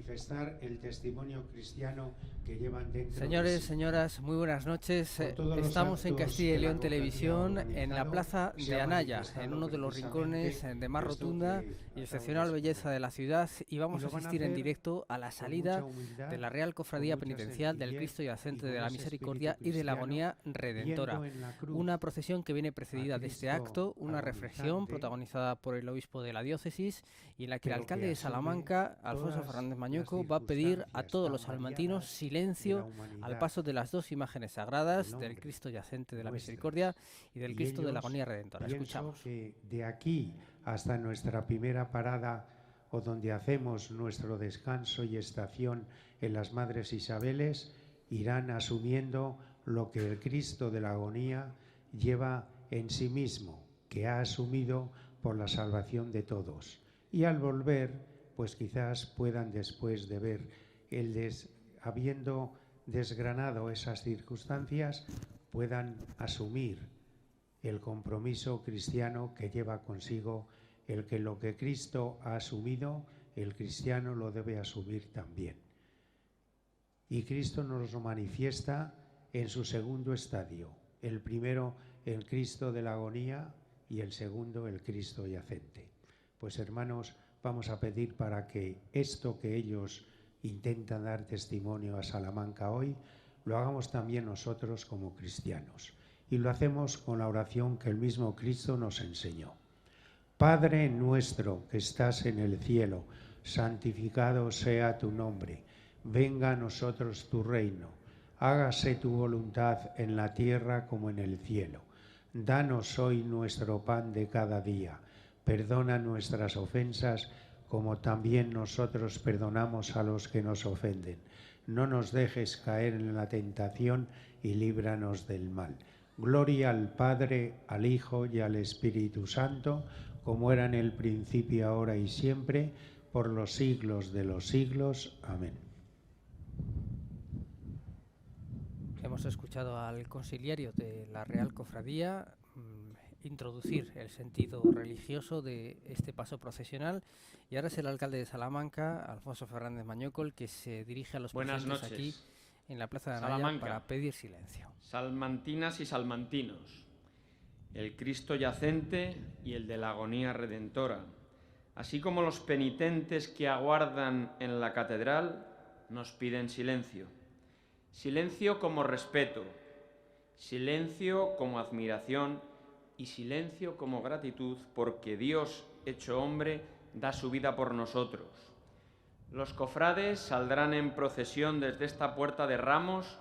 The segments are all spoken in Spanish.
manifestar el testimonio cristiano que llevan dentro. Señores, señoras, muy buenas noches. Estamos en Castilla y León Televisión, en la plaza de Anaya, en uno de los rincones de más rotunda y excepcional belleza de la ciudad, y vamos a asistir en directo a la salida de la Real Cofradía Penitencial del Cristo Yacente de la Misericordia y de la Agonía Redentora. Una procesión que viene precedida de este acto, una reflexión protagonizada por el obispo de la diócesis, y en la que el alcalde de Salamanca, Alfonso Fernández Mañueco, va a pedir a todos los salmantinos silencio al paso de las dos imágenes sagradas, del Cristo Yacente de la Misericordia y del Cristo de la Agonía Redentora. Escuchamos. Que de aquí hasta nuestra primera parada, o donde hacemos nuestro descanso y estación en las Madres Isabeles, irán asumiendo lo que el Cristo de la Agonía lleva en sí mismo, que ha asumido por la salvación de todos. Y al volver, pues quizás puedan, después de ver habiendo desgranado esas circunstancias, puedan asumir el compromiso cristiano que lleva consigo el que lo que Cristo ha asumido, el cristiano lo debe asumir también. Y Cristo nos lo manifiesta en su segundo estadio. El primero, el Cristo de la Agonía, y el segundo, el Cristo Yacente. Pues hermanos, vamos a pedir para que esto que ellos intentan dar testimonio a Salamanca hoy, lo hagamos también nosotros como cristianos. Y lo hacemos con la oración que el mismo Cristo nos enseñó. Padre nuestro que estás en el cielo, santificado sea tu nombre. Venga a nosotros tu reino. Hágase tu voluntad en la tierra como en el cielo. Danos hoy nuestro pan de cada día. Perdona nuestras ofensas, como también nosotros perdonamos a los que nos ofenden. No nos dejes caer en la tentación y líbranos del mal. Gloria al Padre, al Hijo y al Espíritu Santo, como era en el principio, ahora y siempre, por los siglos de los siglos. Amén. Hemos escuchado al consiliario de la Real Cofradía introducir el sentido religioso de este paso procesional, y ahora es el alcalde de Salamanca, Alfonso Fernández Mañueco, el que se dirige a los presentes aquí en la plaza de Anaya Salamanca, para pedir silencio. Salmantinas y salmantinos, el Cristo Yacente y el de la Agonía Redentora, así como los penitentes que aguardan en la catedral, nos piden silencio. Silencio como respeto, silencio como admiración y silencio como gratitud, porque Dios, hecho hombre, da su vida por nosotros. Los cofrades saldrán en procesión desde esta puerta de ramos,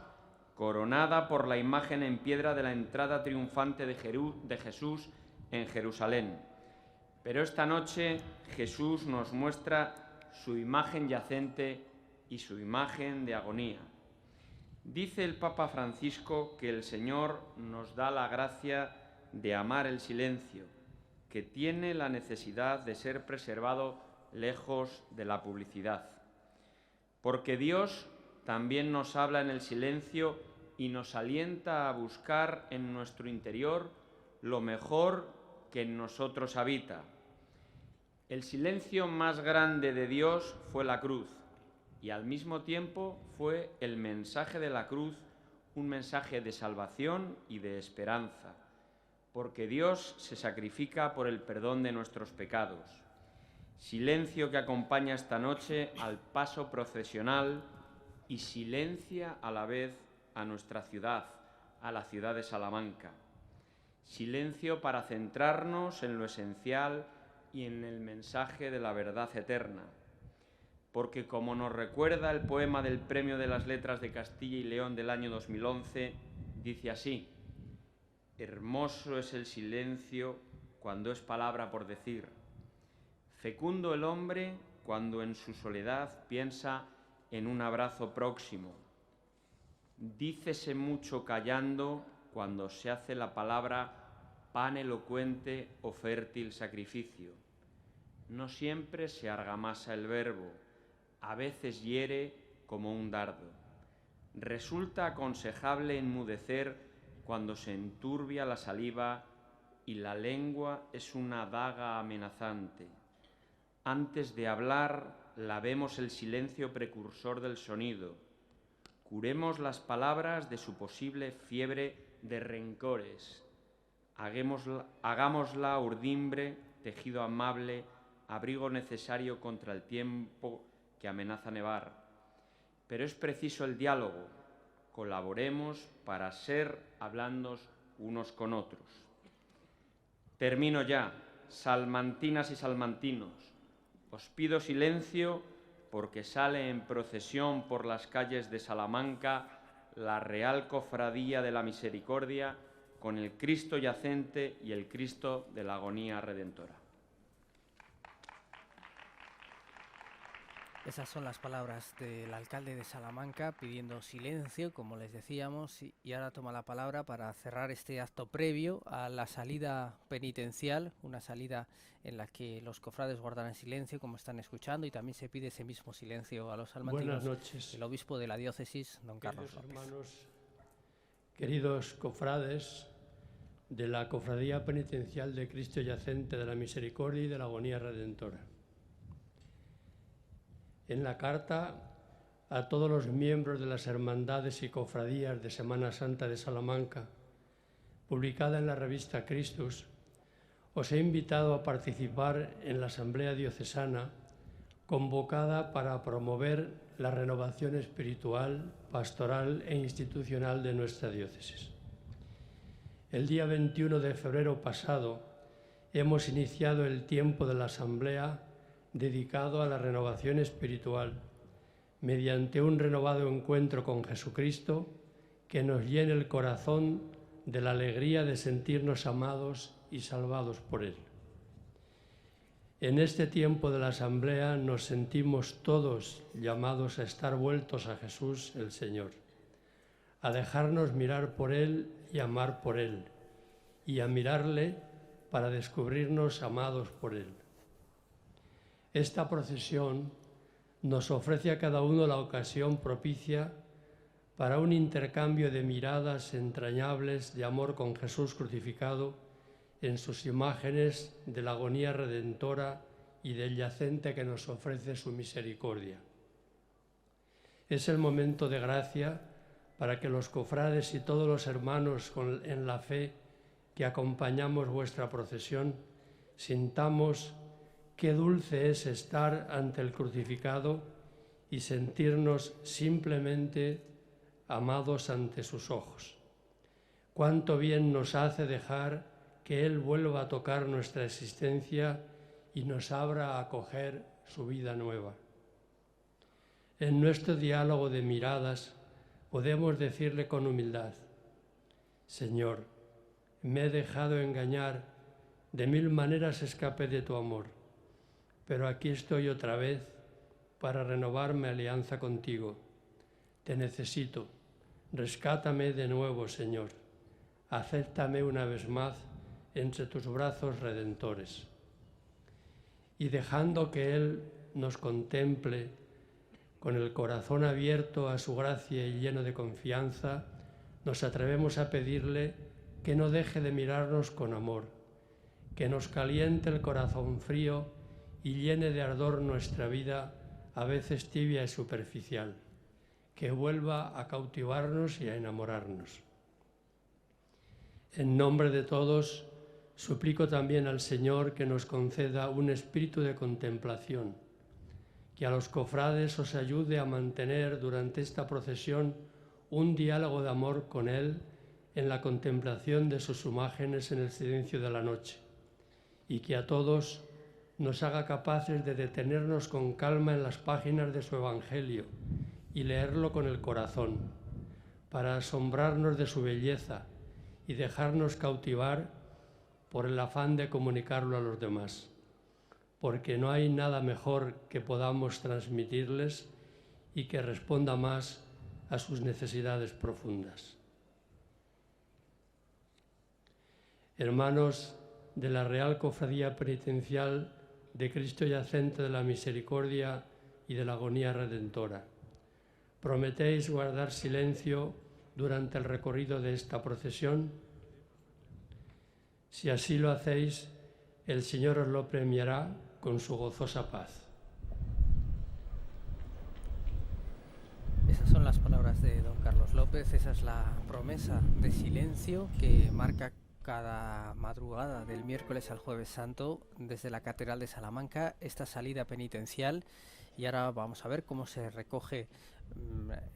coronada por la imagen en piedra de la entrada triunfante de Jesús en Jerusalén. Pero esta noche Jesús nos muestra su imagen yacente y su imagen de agonía. Dice el Papa Francisco que el Señor nos da la gracia de amar el silencio, que tiene la necesidad de ser preservado lejos de la publicidad. Porque Dios también nos habla en el silencio y nos alienta a buscar en nuestro interior lo mejor que en nosotros habita. El silencio más grande de Dios fue la cruz, y al mismo tiempo fue el mensaje de la cruz, un mensaje de salvación y de esperanza, porque Dios se sacrifica por el perdón de nuestros pecados. Silencio que acompaña esta noche al paso procesional y silencia a la vez a nuestra ciudad, a la ciudad de Salamanca. Silencio para centrarnos en lo esencial y en el mensaje de la verdad eterna. Porque, como nos recuerda el poema del Premio de las Letras de Castilla y León del año 2011, dice así: hermoso es el silencio cuando es palabra por decir. Fecundo el hombre cuando en su soledad piensa en un abrazo próximo. Dícese mucho callando cuando se hace la palabra pan elocuente o fértil sacrificio. No siempre se argamasa el verbo, a veces hiere como un dardo. Resulta aconsejable enmudecer cuando se enturbia la saliva y la lengua es una daga amenazante. Antes de hablar, lavemos el silencio precursor del sonido, curemos las palabras de su posible fiebre de rencores, hagámosla urdimbre, tejido amable, abrigo necesario contra el tiempo que amenaza nevar. Pero es preciso el diálogo, colaboremos para ser hablandos unos con otros. Termino ya, salmantinas y salmantinos, os pido silencio porque sale en procesión por las calles de Salamanca la Real Cofradía de la Misericordia con el Cristo yacente y el Cristo de la Agonía Redentora. Esas son las palabras del alcalde de Salamanca pidiendo silencio, como les decíamos, y ahora toma la palabra para cerrar este acto previo a la salida penitencial, una salida en la que los cofrades guardarán silencio, como están escuchando, y también se pide ese mismo silencio a los salmantinos. Buenas noches. El obispo de la diócesis, don Carlos López. Hermanos, queridos cofrades de la Cofradía Penitencial de Cristo Yacente de la Misericordia y de la Agonía Redentora. En la carta a todos los miembros de las hermandades y cofradías de Semana Santa de Salamanca, publicada en la revista Christus, os he invitado a participar en la Asamblea Diocesana convocada para promover la renovación espiritual, pastoral e institucional de nuestra diócesis. El día 21 de febrero pasado hemos iniciado el tiempo de la Asamblea dedicado a la renovación espiritual, mediante un renovado encuentro con Jesucristo que nos llene el corazón de la alegría de sentirnos amados y salvados por Él. En este tiempo de la Asamblea nos sentimos todos llamados a estar vueltos a Jesús el Señor, a dejarnos mirar por Él y amar por Él, y a mirarle para descubrirnos amados por Él. Esta procesión nos ofrece a cada uno la ocasión propicia para un intercambio de miradas entrañables de amor con Jesús crucificado en sus imágenes de la agonía redentora y del yacente que nos ofrece su misericordia. Es el momento de gracia para que los cofrades y todos los hermanos en la fe que acompañamos vuestra procesión sintamos qué dulce es estar ante el crucificado y sentirnos simplemente amados ante sus ojos. Cuánto bien nos hace dejar que Él vuelva a tocar nuestra existencia y nos abra a acoger su vida nueva. En nuestro diálogo de miradas podemos decirle con humildad: Señor, me he dejado engañar, de mil maneras escapé de tu amor, pero aquí estoy otra vez para renovar mi alianza contigo. Te necesito, rescátame de nuevo, Señor. Acéptame una vez más entre tus brazos redentores. Y dejando que Él nos contemple con el corazón abierto a su gracia y lleno de confianza, nos atrevemos a pedirle que no deje de mirarnos con amor, que nos caliente el corazón frío y llene de ardor nuestra vida, a veces tibia y superficial, que vuelva a cautivarnos y a enamorarnos. En nombre de todos, suplico también al Señor que nos conceda un espíritu de contemplación, que a los cofrades os ayude a mantener durante esta procesión un diálogo de amor con Él en la contemplación de sus imágenes en el silencio de la noche, y que a todos nos haga capaces de detenernos con calma en las páginas de su Evangelio y leerlo con el corazón, para asombrarnos de su belleza y dejarnos cautivar por el afán de comunicarlo a los demás, porque no hay nada mejor que podamos transmitirles y que responda más a sus necesidades profundas. Hermanos de la Real Cofradía Penitencial de Cristo Yacente de la Misericordia y de la Agonía Redentora, ¿prometéis guardar silencio durante el recorrido de esta procesión? Si así lo hacéis, el Señor os lo premiará con su gozosa paz. las palabras de don Carlos López. Esa es la promesa de silencio que marca cada madrugada del miércoles al Jueves Santo desde la Catedral de Salamanca, esta salida penitencial. Y ahora vamos a ver cómo se recoge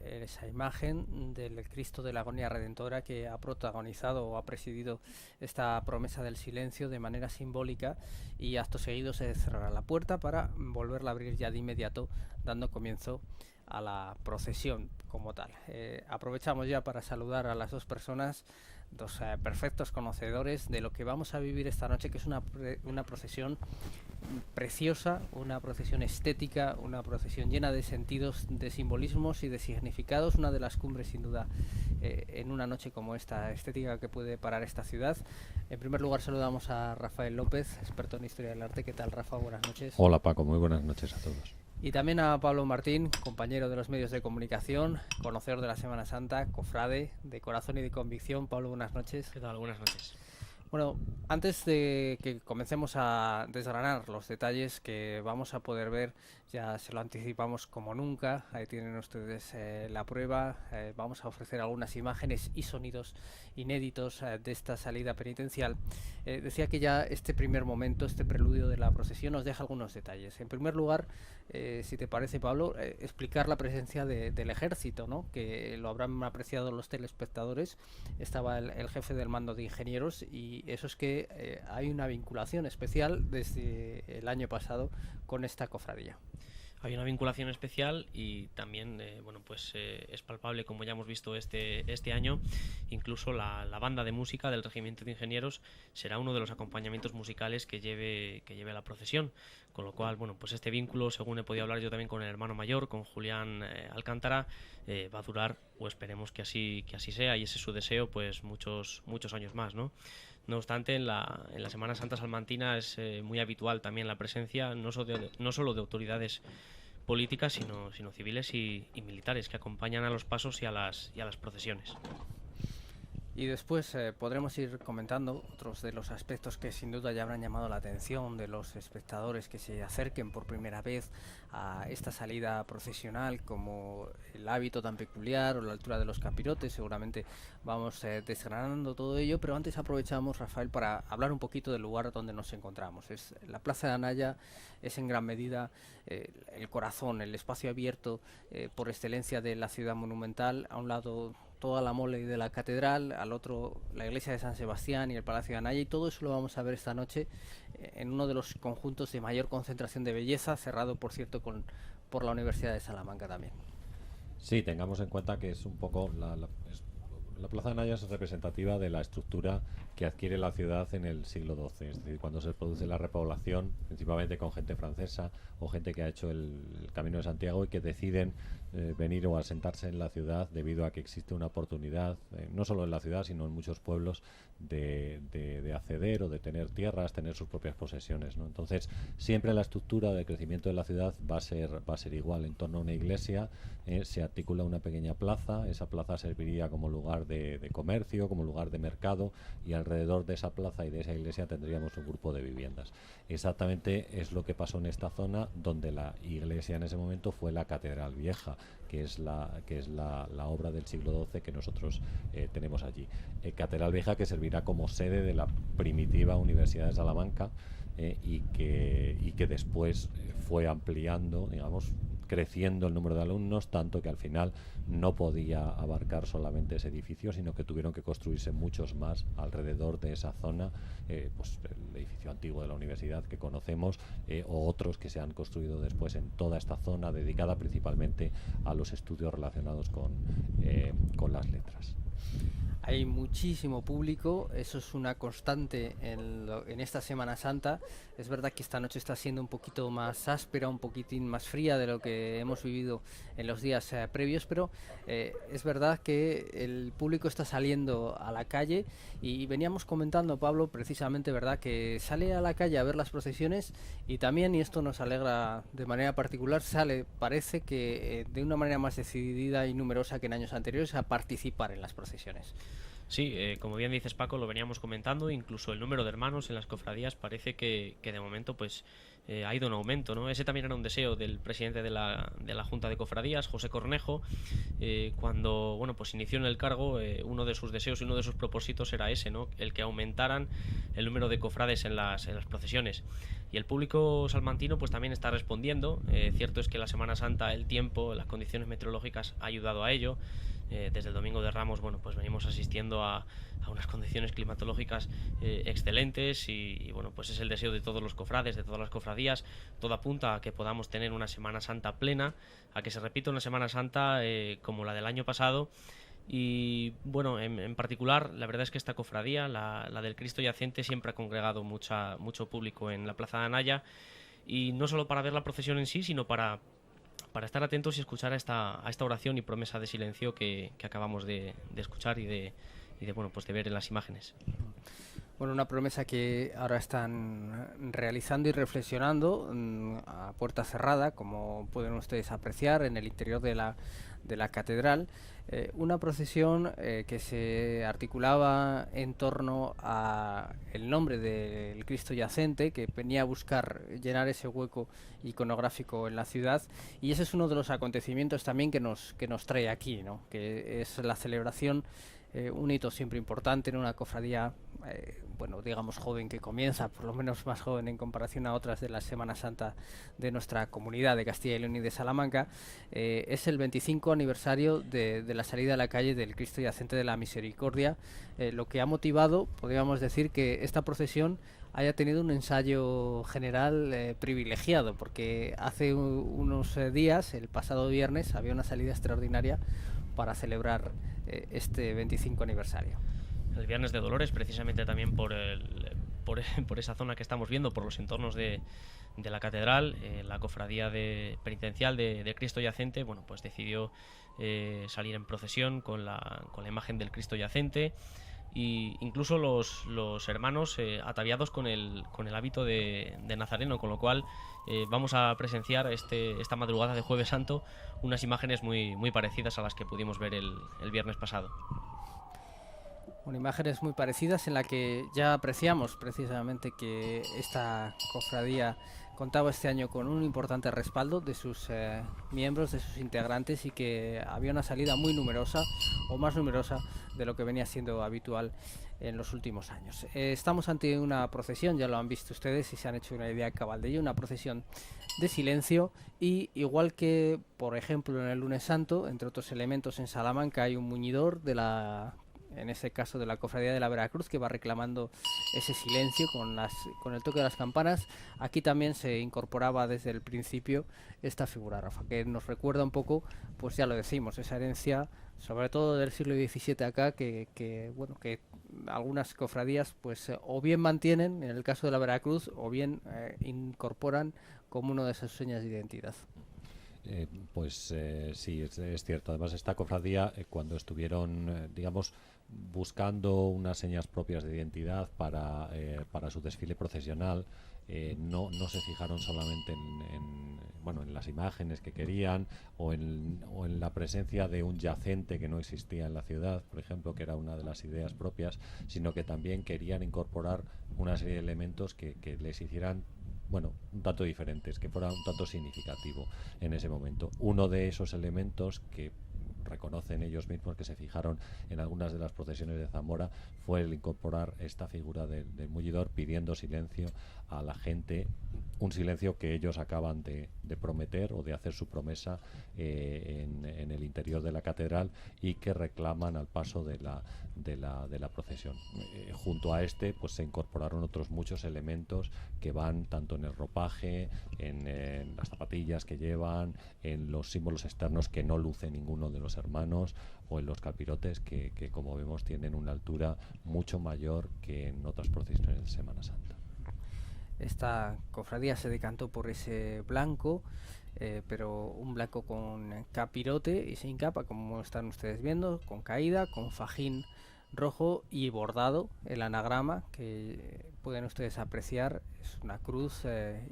esa imagen del Cristo de la Agonía Redentora que ha protagonizado o ha presidido esta promesa del silencio de manera simbólica, y acto seguido se cerrará la puerta para volverla a abrir ya de inmediato, dando comienzo a la procesión como tal. Aprovechamos ya para saludar a las dos personas, dos perfectos conocedores de lo que vamos a vivir esta noche, que es una procesión preciosa, una procesión estética, una procesión llena de sentidos, de simbolismos y de significados, una de las cumbres sin duda en una noche como esta, estética que puede parar esta ciudad. En primer lugar saludamos a Rafael López, experto en historia del arte. ¿Qué tal, Rafa? Buenas noches. Hola Paco, muy buenas noches a todos. Y también a Pablo Martín, compañero de los medios de comunicación, conocedor de la Semana Santa, cofrade de corazón y de convicción. Pablo, buenas noches. ¿Qué tal? Buenas noches. Bueno, antes de que comencemos a desgranar los detalles que vamos a poder ver, ya se lo anticipamos como nunca, ahí tienen ustedes la prueba, vamos a ofrecer algunas imágenes y sonidos inéditos de esta salida penitencial. Decía que ya este primer momento, este preludio de la procesión nos deja algunos detalles. En primer lugar, si te parece, Pablo, explicar la presencia del ejército, ¿no? Que lo habrán apreciado los telespectadores. Estaba el jefe del mando de ingenieros, y eso es que hay una vinculación especial desde el año pasado con esta cofradía. Hay una vinculación especial y también es palpable, como ya hemos visto este año. Incluso la banda de música del Regimiento de Ingenieros será uno de los acompañamientos musicales que lleve la procesión, con lo cual pues este vínculo, según he podido hablar yo también con el hermano mayor, con Julián Alcántara, va a durar, o esperemos que así sea, y ese es su deseo, pues muchos años más, ¿no? No obstante, en la Semana Santa salmantina es muy habitual también la presencia no solo de autoridades políticas, sino civiles y militares, que acompañan a los pasos y a las procesiones. Y después podremos ir comentando otros de los aspectos que sin duda ya habrán llamado la atención de los espectadores que se acerquen por primera vez a esta salida procesional, como el hábito tan peculiar o la altura de los capirotes. Seguramente vamos desgranando todo ello, pero antes aprovechamos, Rafael, para hablar un poquito del lugar donde nos encontramos. Es la Plaza de Anaya, es en gran medida el corazón, el espacio abierto por excelencia de la ciudad monumental. A un lado toda la mole de la catedral, al otro la iglesia de San Sebastián y el Palacio de Anaya, y todo eso lo vamos a ver esta noche en uno de los conjuntos de mayor concentración de belleza, cerrado por cierto por la Universidad de Salamanca también. Sí, tengamos en cuenta que es un poco la Plaza de Anaya es representativa de la estructura que adquiere la ciudad en el siglo XII, es decir, cuando se produce la repoblación, principalmente con gente francesa o gente que ha hecho el Camino de Santiago y que deciden venir o asentarse en la ciudad debido a que existe una oportunidad, no solo en la ciudad, sino en muchos pueblos, de acceder o de tener tierras, tener sus propias posesiones, ¿no? Entonces, siempre la estructura de crecimiento de la ciudad va a ser igual. En torno a una iglesia se articula una pequeña plaza. Esa plaza serviría como lugar de comercio, como lugar de mercado, y alrededor de esa plaza y de esa iglesia tendríamos un grupo de viviendas. Exactamente es lo que pasó en esta zona, donde la iglesia en ese momento fue la Catedral Vieja, que es la obra del siglo XII que nosotros tenemos allí. Catedral Vieja, que servirá como sede de la primitiva Universidad de Salamanca, y que después fue ampliando, digamos, creciendo el número de alumnos, tanto que al final no podía abarcar solamente ese edificio, sino que tuvieron que construirse muchos más alrededor de esa zona, pues el edificio antiguo de la universidad que conocemos, o otros que se han construido después en toda esta zona, dedicada principalmente a los estudios relacionados con las letras. Hay muchísimo público, eso es una constante en esta Semana Santa. Es verdad que esta noche está siendo un poquito más áspera, un poquitín más fría de lo que hemos vivido en los días previos, pero es verdad que el público está saliendo a la calle, y veníamos comentando, Pablo, precisamente, verdad, que sale a la calle a ver las procesiones, y también, y esto nos alegra de manera particular, parece que de una manera más decidida y numerosa que en años anteriores, a participar en las procesiones. Sí, como bien dices, Paco, lo veníamos comentando, incluso el número de hermanos en las cofradías parece que de momento pues ha ido en aumento, ¿no? Ese también era un deseo del presidente de la Junta de Cofradías, José Cornejo, cuando bueno, pues inició en el cargo. Uno de sus deseos y uno de sus propósitos era ese, ¿no? El que aumentaran el número de cofrades en las procesiones. Y el público salmantino pues también está respondiendo. Cierto es que la Semana Santa, el tiempo, las condiciones meteorológicas ha ayudado a ello. Desde el Domingo de Ramos, bueno, pues venimos asistiendo a unas condiciones climatológicas excelentes y bueno, pues es el deseo de todos los cofrades, de todas las cofradías. Todo apunta a que podamos tener una Semana Santa plena, a que se repita una Semana Santa como la del año pasado. Y bueno, en particular, la verdad es que esta cofradía, la del Cristo Yacente, siempre ha congregado mucho público en la Plaza de Anaya, y no solo para ver la procesión en sí, sino para estar atentos y escuchar a esta oración y promesa de silencio que acabamos de escuchar y de bueno, pues de ver en las imágenes. Bueno, una promesa que ahora están realizando y reflexionando a puerta cerrada, como pueden ustedes apreciar en el interior de la catedral. Una procesión que se articulaba en torno a el nombre del Cristo Yacente, que venía a buscar llenar ese hueco iconográfico en la ciudad, y ese es uno de los acontecimientos también que nos trae aquí, ¿no? Que es la celebración, un hito siempre importante en una cofradía, bueno, digamos joven, que comienza, por lo menos más joven en comparación a otras de la Semana Santa de nuestra comunidad de Castilla y León y de Salamanca. Es el 25 aniversario de la salida a la calle del Cristo Yacente de la Misericordia, lo que ha motivado, podríamos decir, que esta procesión haya tenido un ensayo general privilegiado, porque hace unos días, el pasado viernes, había una salida extraordinaria para celebrar este 25 aniversario. El Viernes de Dolores, precisamente también por esa zona que estamos viendo, por los entornos de la catedral, la cofradía penitencial de Cristo Yacente, bueno, pues decidió salir en procesión con la imagen del Cristo Yacente, y incluso los hermanos ataviados con el hábito de nazareno, con lo cual vamos a presenciar esta madrugada de Jueves Santo unas imágenes muy parecidas a las que pudimos ver el viernes pasado. Bueno, imágenes muy parecidas en la que ya apreciamos precisamente que esta cofradía contaba este año con un importante respaldo de sus miembros, de sus integrantes, y que había una salida muy numerosa, o más numerosa de lo que venía siendo habitual en los últimos años. Estamos ante una procesión, ya lo han visto ustedes y se han hecho una idea cabal de ello, una procesión de silencio, y igual que, por ejemplo, en el Lunes Santo, entre otros elementos en Salamanca, hay un muñidor en este caso de la Cofradía de la Veracruz, que va reclamando ese silencio con el toque de las campanas. Aquí también se incorporaba desde el principio esta figura, Rafa, que nos recuerda un poco, pues ya lo decimos, esa herencia, sobre todo del siglo XVII acá, que algunas cofradías pues o bien mantienen, en el caso de la Veracruz, o bien incorporan como una de esas señas de identidad. Sí, es cierto. Además, esta cofradía, cuando estuvieron, digamos, buscando unas señas propias de identidad para su desfile procesional, no se fijaron solamente en las imágenes que querían o en la presencia de un yacente que no existía en la ciudad, por ejemplo, que era una de las ideas propias, sino que también querían incorporar una serie de elementos que les hicieran un tanto diferentes, que fuera un tanto significativo en ese momento. Uno de esos elementos que reconocen ellos mismos que se fijaron en algunas de las procesiones de Zamora fue el incorporar esta figura del mullidor pidiendo silencio a la gente, un silencio que ellos acaban de prometer o de hacer su promesa en el interior de la catedral, y que reclaman al paso de la procesión. Junto a pues se incorporaron otros muchos elementos que van tanto en el ropaje, en las zapatillas que llevan, en los símbolos externos que no luce ninguno de los hermanos, o en los capirotes que como vemos tienen una altura mucho mayor que en otras procesiones de Semana Santa. Esta cofradía se decantó por ese blanco, pero un blanco con capirote y sin capa, como están ustedes viendo, con caída, con fajín rojo y bordado el anagrama que pueden ustedes apreciar. Es una cruz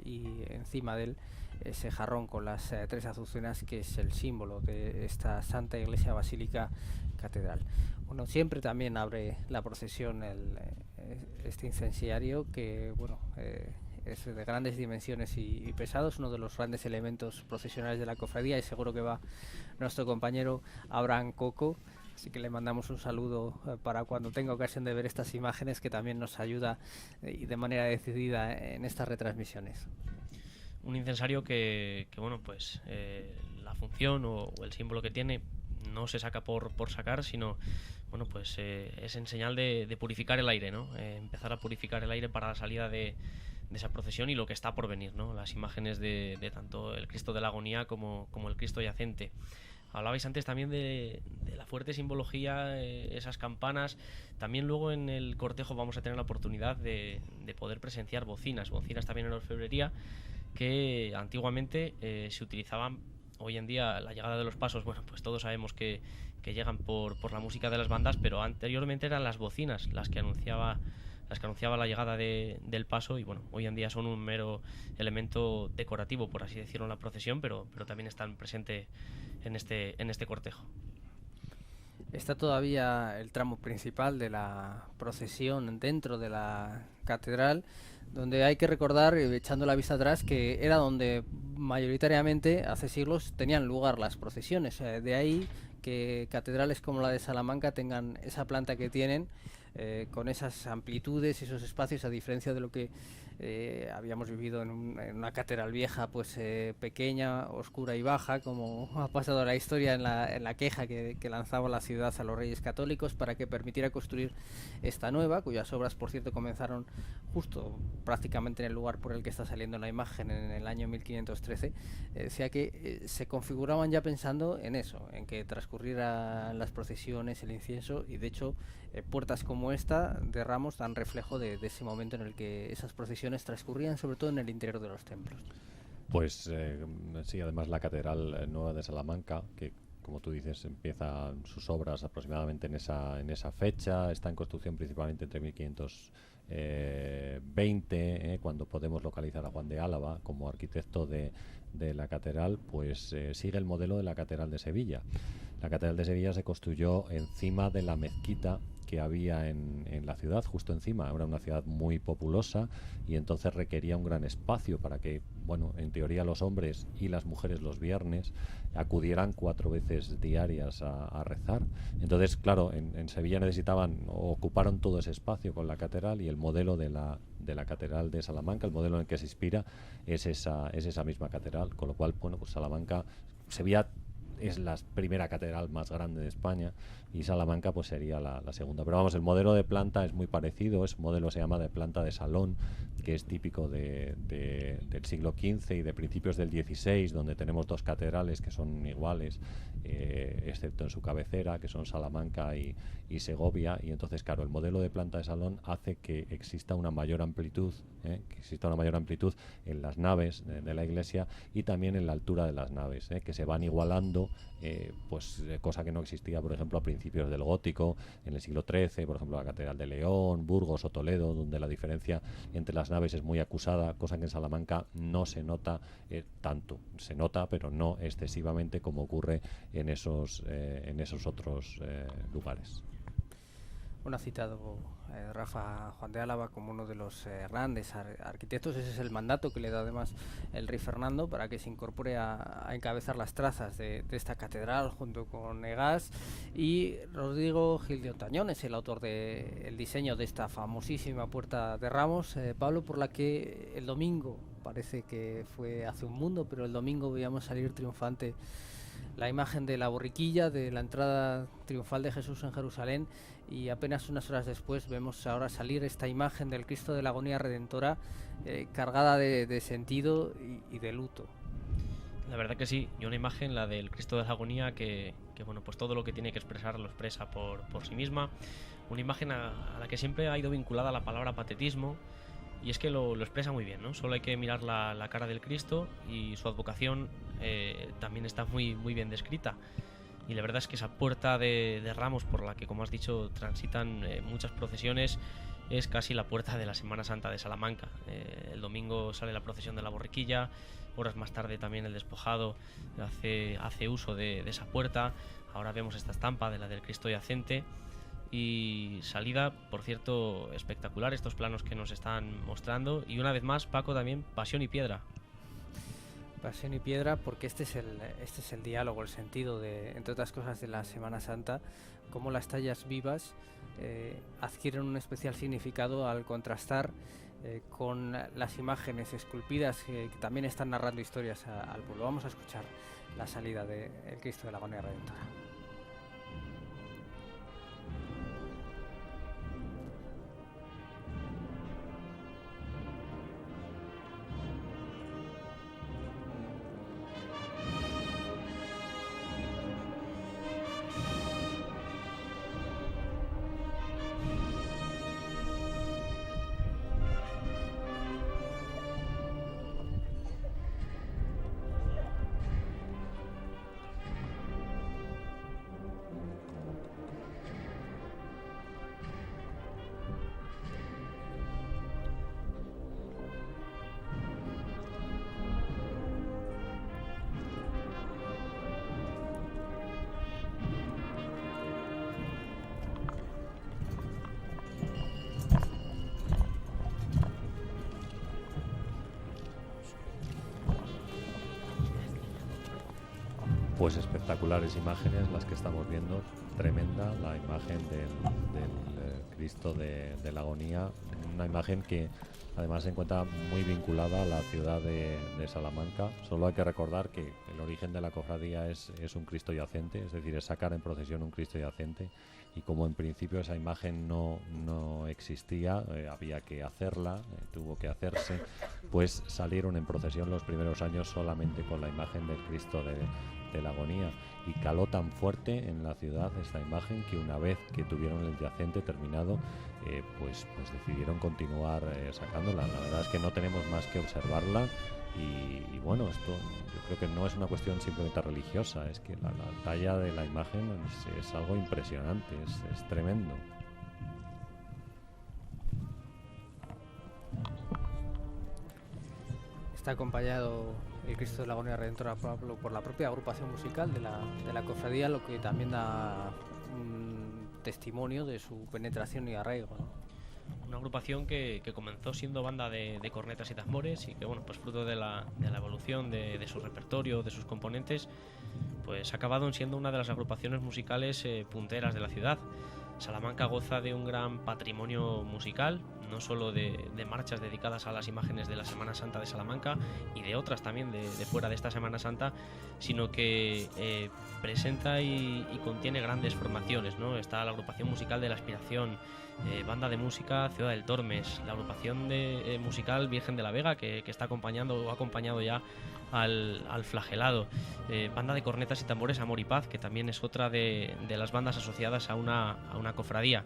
y encima de él ese jarrón con las 3 azucenas, que es el símbolo de esta Santa Iglesia Basílica Catedral. Bueno, siempre también abre la procesión este incenciario, que bueno, es de grandes dimensiones y pesados, uno de los grandes elementos procesionales de la cofradía, y seguro que va nuestro compañero Abraham Coco, así que le mandamos un saludo para cuando tenga ocasión de ver estas imágenes, que también nos ayuda de manera decidida en estas retransmisiones. Un incensario que bueno, pues la función o el símbolo que tiene no se saca por sacar, sino bueno, pues es en señal de purificar el aire, ¿no? Empezar a purificar el aire para la salida de esa procesión y lo que está por venir, ¿no? Las imágenes de tanto el Cristo de la Agonía como el Cristo yacente. Hablabais antes también de la fuerte simbología, esas campanas. También luego en el cortejo vamos a tener la oportunidad de poder presenciar bocinas también en la orfebrería, que antiguamente se utilizaban. Hoy en día la llegada de los pasos, bueno, pues todos sabemos que llegan por la música de las bandas, pero anteriormente eran las bocinas las que anunciaba la llegada del paso, y bueno, hoy en día son un mero elemento decorativo, por así decirlo, en la procesión, pero también están presentes en este cortejo. Está todavía el tramo principal de la procesión dentro de la catedral, donde hay que recordar, echando la vista atrás, que era donde mayoritariamente hace siglos tenían lugar las procesiones. De ahí que catedrales como la de Salamanca tengan esa planta que tienen, con esas amplitudes y esos espacios, a diferencia de lo que habíamos vivido en una catedral vieja, pues pequeña, oscura y baja, como ha pasado en la historia en la queja que lanzaba la ciudad a los Reyes Católicos para que permitiera construir esta nueva, cuyas obras, por cierto, comenzaron justo prácticamente en el lugar por el que está saliendo la imagen, en el año 1513. Decía que se configuraban ya pensando en eso, en que transcurrieran las procesiones, el incienso, y de hecho puertas como esta de Ramos dan reflejo de ese momento en el que esas procesiones transcurrían, sobre todo en el interior de los templos. Pues sí, además la Catedral Nueva de Salamanca, que como tú dices empiezan sus obras aproximadamente en esa fecha, está en construcción principalmente entre 1520, cuando podemos localizar a Juan de Álava como arquitecto de la catedral, pues sigue el modelo de la Catedral de Sevilla. La Catedral de Sevilla se construyó encima de la mezquita que había en la ciudad, justo encima. Era una ciudad muy populosa y entonces requería un gran espacio para que, bueno, en teoría los hombres y las mujeres los viernes acudieran 4 veces diarias a rezar. Entonces, claro, en Sevilla ocuparon todo ese espacio con la catedral, y el modelo de la Catedral de Salamanca, el modelo en el que se inspira, es esa misma catedral, con lo cual, bueno, pues Sevilla es la primera catedral más grande de España y Salamanca pues sería la segunda. Pero vamos, el modelo de planta es muy parecido, ese modelo se llama de planta de salón, que es típico del siglo XV y de principios del XVI, donde tenemos 2 catedrales que son iguales, excepto en su cabecera, que son Salamanca y Segovia, y entonces, claro, el modelo de planta de salón hace que exista una mayor amplitud, en las naves de la iglesia, y también en la altura de las naves, que se van igualando, cosa que no existía, por ejemplo, a principios del gótico, en el siglo XIII, por ejemplo, la Catedral de León, Burgos o Toledo, donde la diferencia entre las naves es muy acusada, cosa que en Salamanca no se nota tanto. Se nota, pero no excesivamente como ocurre en esos otros lugares. Bueno, ha citado Rafa Juan de Álava como uno de los grandes arquitectos. Ese es el mandato que le da además el rey Fernando para que se incorpore a encabezar las trazas de esta catedral junto con Egas. Y Rodrigo Gil de Ontañón es el autor del diseño de esta famosísima Puerta de Ramos, Pablo, por la que el domingo, parece que fue hace un mundo, pero el domingo veíamos salir triunfante la imagen de la borriquilla de la entrada triunfal de Jesús en Jerusalén, y apenas unas horas después vemos ahora salir esta imagen del Cristo de la Agonía Redentora, cargada de sentido y de luto. La verdad que sí, y una imagen, la del Cristo de la Agonía, que bueno, pues todo lo que tiene que expresar lo expresa por sí misma. Una imagen a la que siempre ha ido vinculada la palabra patetismo, y es que lo expresa muy bien, ¿no? Solo hay que mirar la cara del Cristo y su advocación también está muy, muy bien descrita. y la verdad es que esa puerta de Ramos por la que, como has dicho, transitan muchas procesiones es casi la puerta de la Semana Santa de Salamanca. El domingo sale la procesión de la borriquilla, horas más tarde también el despojado hace uso de esa puerta. Ahora vemos esta estampa de la del Cristo yacente y salida, por cierto, espectacular estos planos que nos están mostrando, y una vez más, Paco, también pasión y piedra. Pasión y piedra, porque este es el diálogo, el sentido de, entre otras cosas, de la Semana Santa, cómo las tallas vivas adquieren un especial significado al contrastar con las imágenes esculpidas que también están narrando historias al pueblo. Vamos a escuchar la salida del Cristo de la Agonía Redentora. Pues espectaculares imágenes las que estamos viendo, tremenda la imagen del Cristo de la Agonía, una imagen que además se encuentra muy vinculada a la ciudad de Salamanca. Solo hay que recordar que el origen de la cofradía es un Cristo yacente, es decir, es sacar en procesión un Cristo yacente, y como en principio esa imagen no existía, había que hacerla, tuvo que hacerse, pues salieron en procesión los primeros años solamente con la imagen del Cristo de la Agonía, y caló tan fuerte en la ciudad esta imagen que una vez que tuvieron el yacente terminado, pues decidieron continuar sacándola. La verdad es que no tenemos más que observarla y bueno, esto yo creo que no es una cuestión simplemente religiosa, es que la talla de la imagen es algo impresionante, es tremendo. Está acompañado el Cristo de la Agonía Redentora por la propia agrupación musical de la cofradía, lo que también da un testimonio de su penetración y arraigo, ¿no? Una agrupación que comenzó siendo banda de cornetas y tambores y que, bueno, pues fruto de la evolución de su repertorio, de sus componentes, pues ha acabado siendo una de las agrupaciones musicales punteras de la ciudad. Salamanca goza de un gran patrimonio musical, no solo de marchas dedicadas a las imágenes de la Semana Santa de Salamanca y de otras también de fuera de esta Semana Santa, sino que presenta y contiene grandes formaciones, ¿no? Está la agrupación musical de la Aspiración, banda de música Ciudad del Tormes, la agrupación musical Virgen de la Vega, que está acompañando o ha acompañado ya al Flagelado, banda de cornetas y tambores Amor y Paz, que también es otra de las bandas asociadas a una cofradía.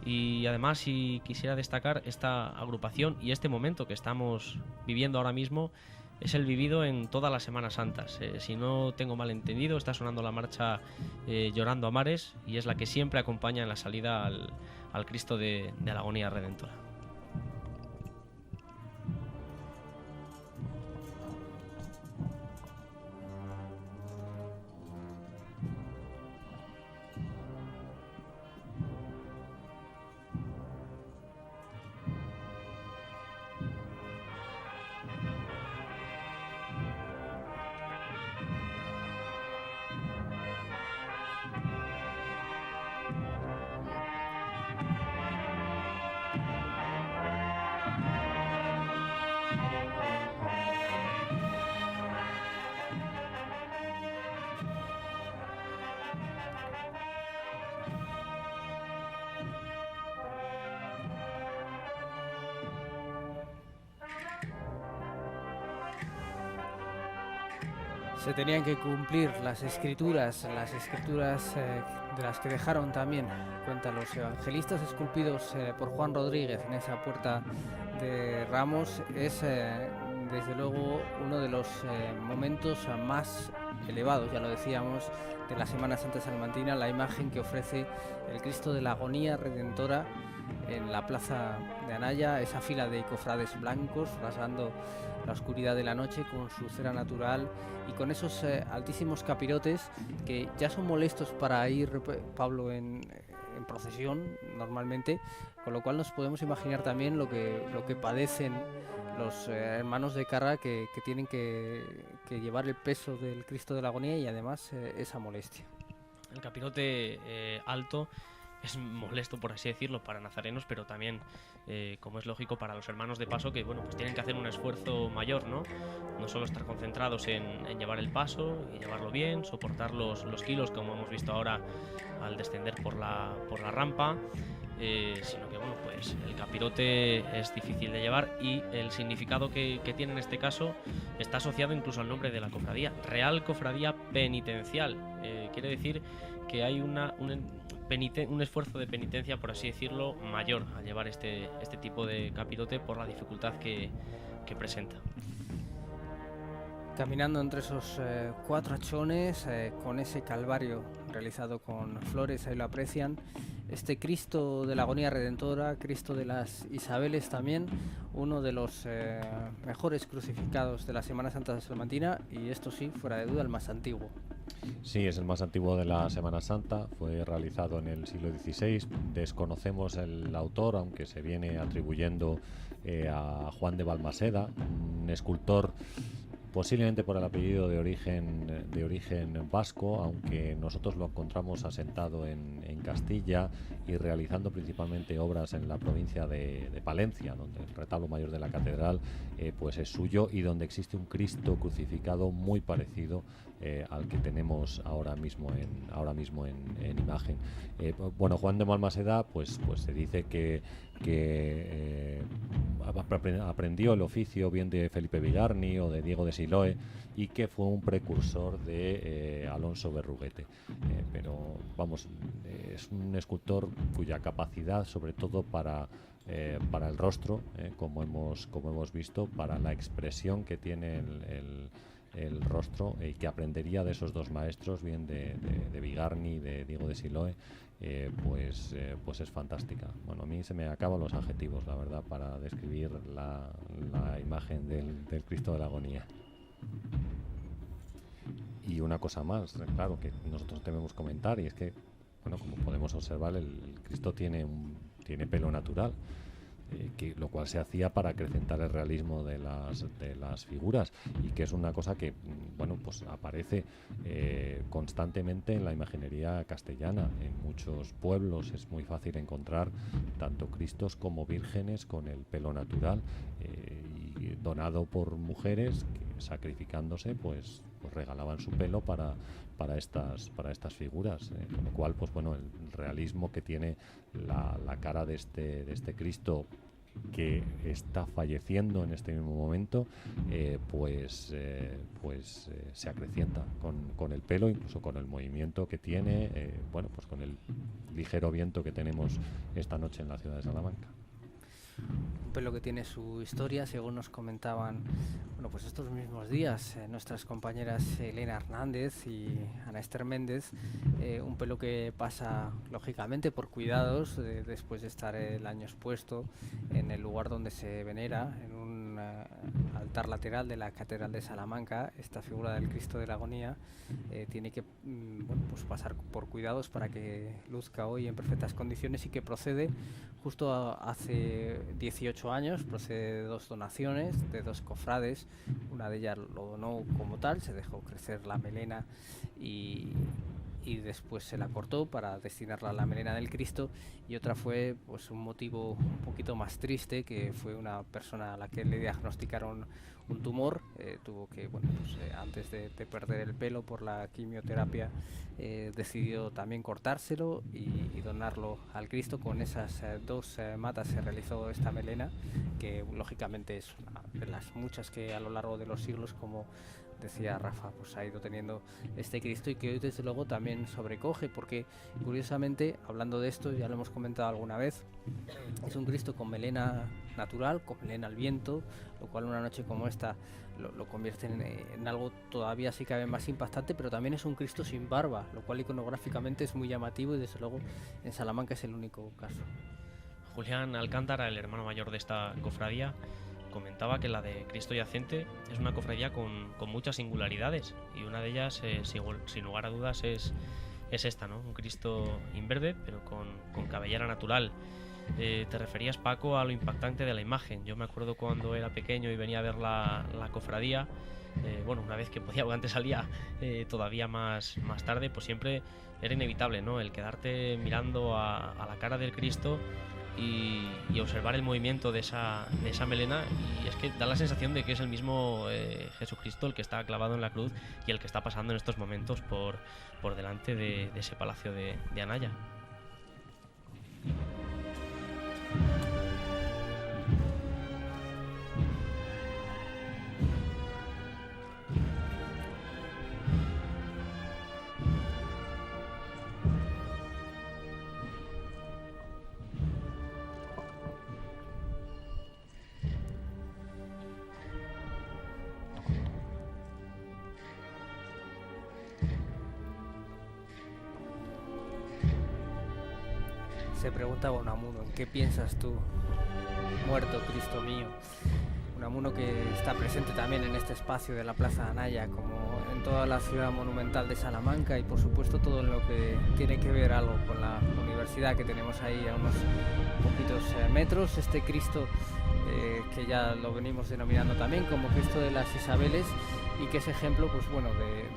Y además, si quisiera destacar esta agrupación y este momento que estamos viviendo ahora mismo, es el vivido en todas las Semanas Santas. Si no tengo mal entendido, está sonando la marcha Llorando a Mares, y es la que siempre acompaña en la salida al Cristo de la Agonía Redentora. Se tenían que cumplir las escrituras de las que dejaron también cuenta los evangelistas, esculpidos por Juan Rodríguez en esa puerta de Ramos. Es desde luego uno de los momentos más elevados, ya lo decíamos, de la Semana Santa salmantina, la imagen que ofrece el Cristo de la Agonía Redentora en la plaza de Anaya, esa fila de cofrades blancos rasgando la oscuridad de la noche con su cera natural y con esos altísimos capirotes que ya son molestos para ir, Pablo, en procesión normalmente, con lo cual nos podemos imaginar también lo que padecen los hermanos de Carra que tienen que llevar el peso del Cristo de la Agonía y además esa molestia. El capirote alto es molesto, por así decirlo, para nazarenos, pero también, como es lógico, para los hermanos de paso que, bueno, pues tienen que hacer un esfuerzo mayor, ¿no? No solo estar concentrados en llevar el paso y llevarlo bien, soportar los kilos, como hemos visto ahora al descender por la rampa, sino que, bueno, pues el capirote es difícil de llevar y el significado que tiene en este caso está asociado incluso al nombre de la cofradía, Real Cofradía Penitencial. Quiere decir que hay un esfuerzo de penitencia, por así decirlo, mayor al llevar este tipo de capirote por la dificultad que presenta. Caminando entre esos 4 hachones, con ese calvario realizado con flores, ahí lo aprecian, este Cristo de la Agonía Redentora, Cristo de las Isabeles también, uno de los mejores crucificados de la Semana Santa salmantina y esto sí, fuera de duda, el más antiguo. Sí, es el más antiguo de la Semana Santa, fue realizado en el siglo XVI, desconocemos el autor, aunque se viene atribuyendo a Juan de Balmaseda, un escultor posiblemente por el apellido de origen vasco, aunque nosotros lo encontramos asentado en Castilla y realizando principalmente obras en la provincia de Palencia, donde el retablo mayor de la catedral pues es suyo y donde existe un Cristo crucificado muy parecido al que tenemos ahora mismo en imagen. Bueno, Juan de Balmaseda pues se dice que aprendió el oficio bien de Felipe Bigarni o de Diego de Siloe y que fue un precursor de Alonso Berruguete, pero vamos, es un escultor cuya capacidad, sobre todo para el rostro, como hemos visto, para la expresión que tiene el rostro, y que aprendería de esos dos maestros, bien de Bigarni y de Diego de Siloe, pues es fantástica. Bueno, a mí se me acaban los adjetivos, la verdad, para describir la imagen del Cristo de la Agonía. Y una cosa más, claro, que nosotros debemos comentar, y es que, bueno, como podemos observar, el Cristo tiene pelo natural, lo cual se hacía para acrecentar el realismo de las figuras, y que es una cosa que, bueno, pues aparece constantemente en la imaginería castellana. En muchos pueblos es muy fácil encontrar tanto Cristos como vírgenes con el pelo natural, y donado por mujeres que, sacrificándose, pues regalaban su pelo para estas figuras, con lo cual, pues bueno, el realismo que tiene la cara de este Cristo, que está falleciendo en este mismo momento, se acrecienta con el pelo, incluso con el movimiento que tiene, bueno, pues con el ligero viento que tenemos esta noche en la ciudad de Salamanca. Un pelo que tiene su historia, según nos comentaban, bueno, pues estos mismos días nuestras compañeras Elena Hernández y Ana Esther Méndez, un pelo que pasa lógicamente por cuidados después de estar el año expuesto en el lugar donde se venera, en un altar lateral de la Catedral de Salamanca. Esta figura del Cristo de la Agonía tiene que bueno, pues pasar por cuidados para que luzca hoy en perfectas condiciones, y que procede justo hace 18 años, procede de 2 donaciones de 2 cofrades. Una de ellas lo donó como tal, se dejó crecer la melena y después se la cortó para destinarla a la melena del Cristo, y otra fue pues un motivo un poquito más triste, que fue una persona a la que le diagnosticaron un tumor, tuvo que, bueno, pues, antes de perder el pelo por la quimioterapia, decidió también cortárselo y donarlo al Cristo. Con esas 2 matas se realizó esta melena, que lógicamente es una de las muchas que a lo largo de los siglos, como decía Rafa, pues ha ido teniendo este Cristo, y que hoy desde luego también sobrecoge, porque curiosamente, hablando de esto, ya lo hemos comentado alguna vez, es un Cristo con melena natural, con melena al viento, lo cual una noche como esta lo convierte en algo todavía sí cabe más impactante, pero también es un Cristo sin barba, lo cual iconográficamente es muy llamativo y desde luego en Salamanca es el único caso. Julián Alcántara, el hermano mayor de esta cofradía, comentaba que la de Cristo Yacente es una cofradía con muchas singularidades, y una de ellas, sin lugar a dudas, es esta, ¿no? Un Cristo inverde, pero con cabellera natural. Te referías, Paco, a lo impactante de la imagen. Yo me acuerdo cuando era pequeño y venía a ver la cofradía, una vez que podía, antes salía todavía más tarde, pues siempre era inevitable, ¿no? El quedarte mirando a la cara del Cristo y observar el movimiento de esa melena, y es que da la sensación de que es el mismo Jesucristo el que está clavado en la cruz y el que está pasando en estos momentos por delante de ese palacio de Anaya. Se preguntaba Unamuno: ¿en qué piensas tú, muerto Cristo mío? Unamuno que está presente también en este espacio de la Plaza de Anaya, como en toda la ciudad monumental de Salamanca, y por supuesto todo lo que tiene que ver algo con la universidad que tenemos ahí a unos poquitos metros. Este Cristo que ya lo venimos denominando también como Cristo de las Isabeles, y que es ejemplo, pues bueno,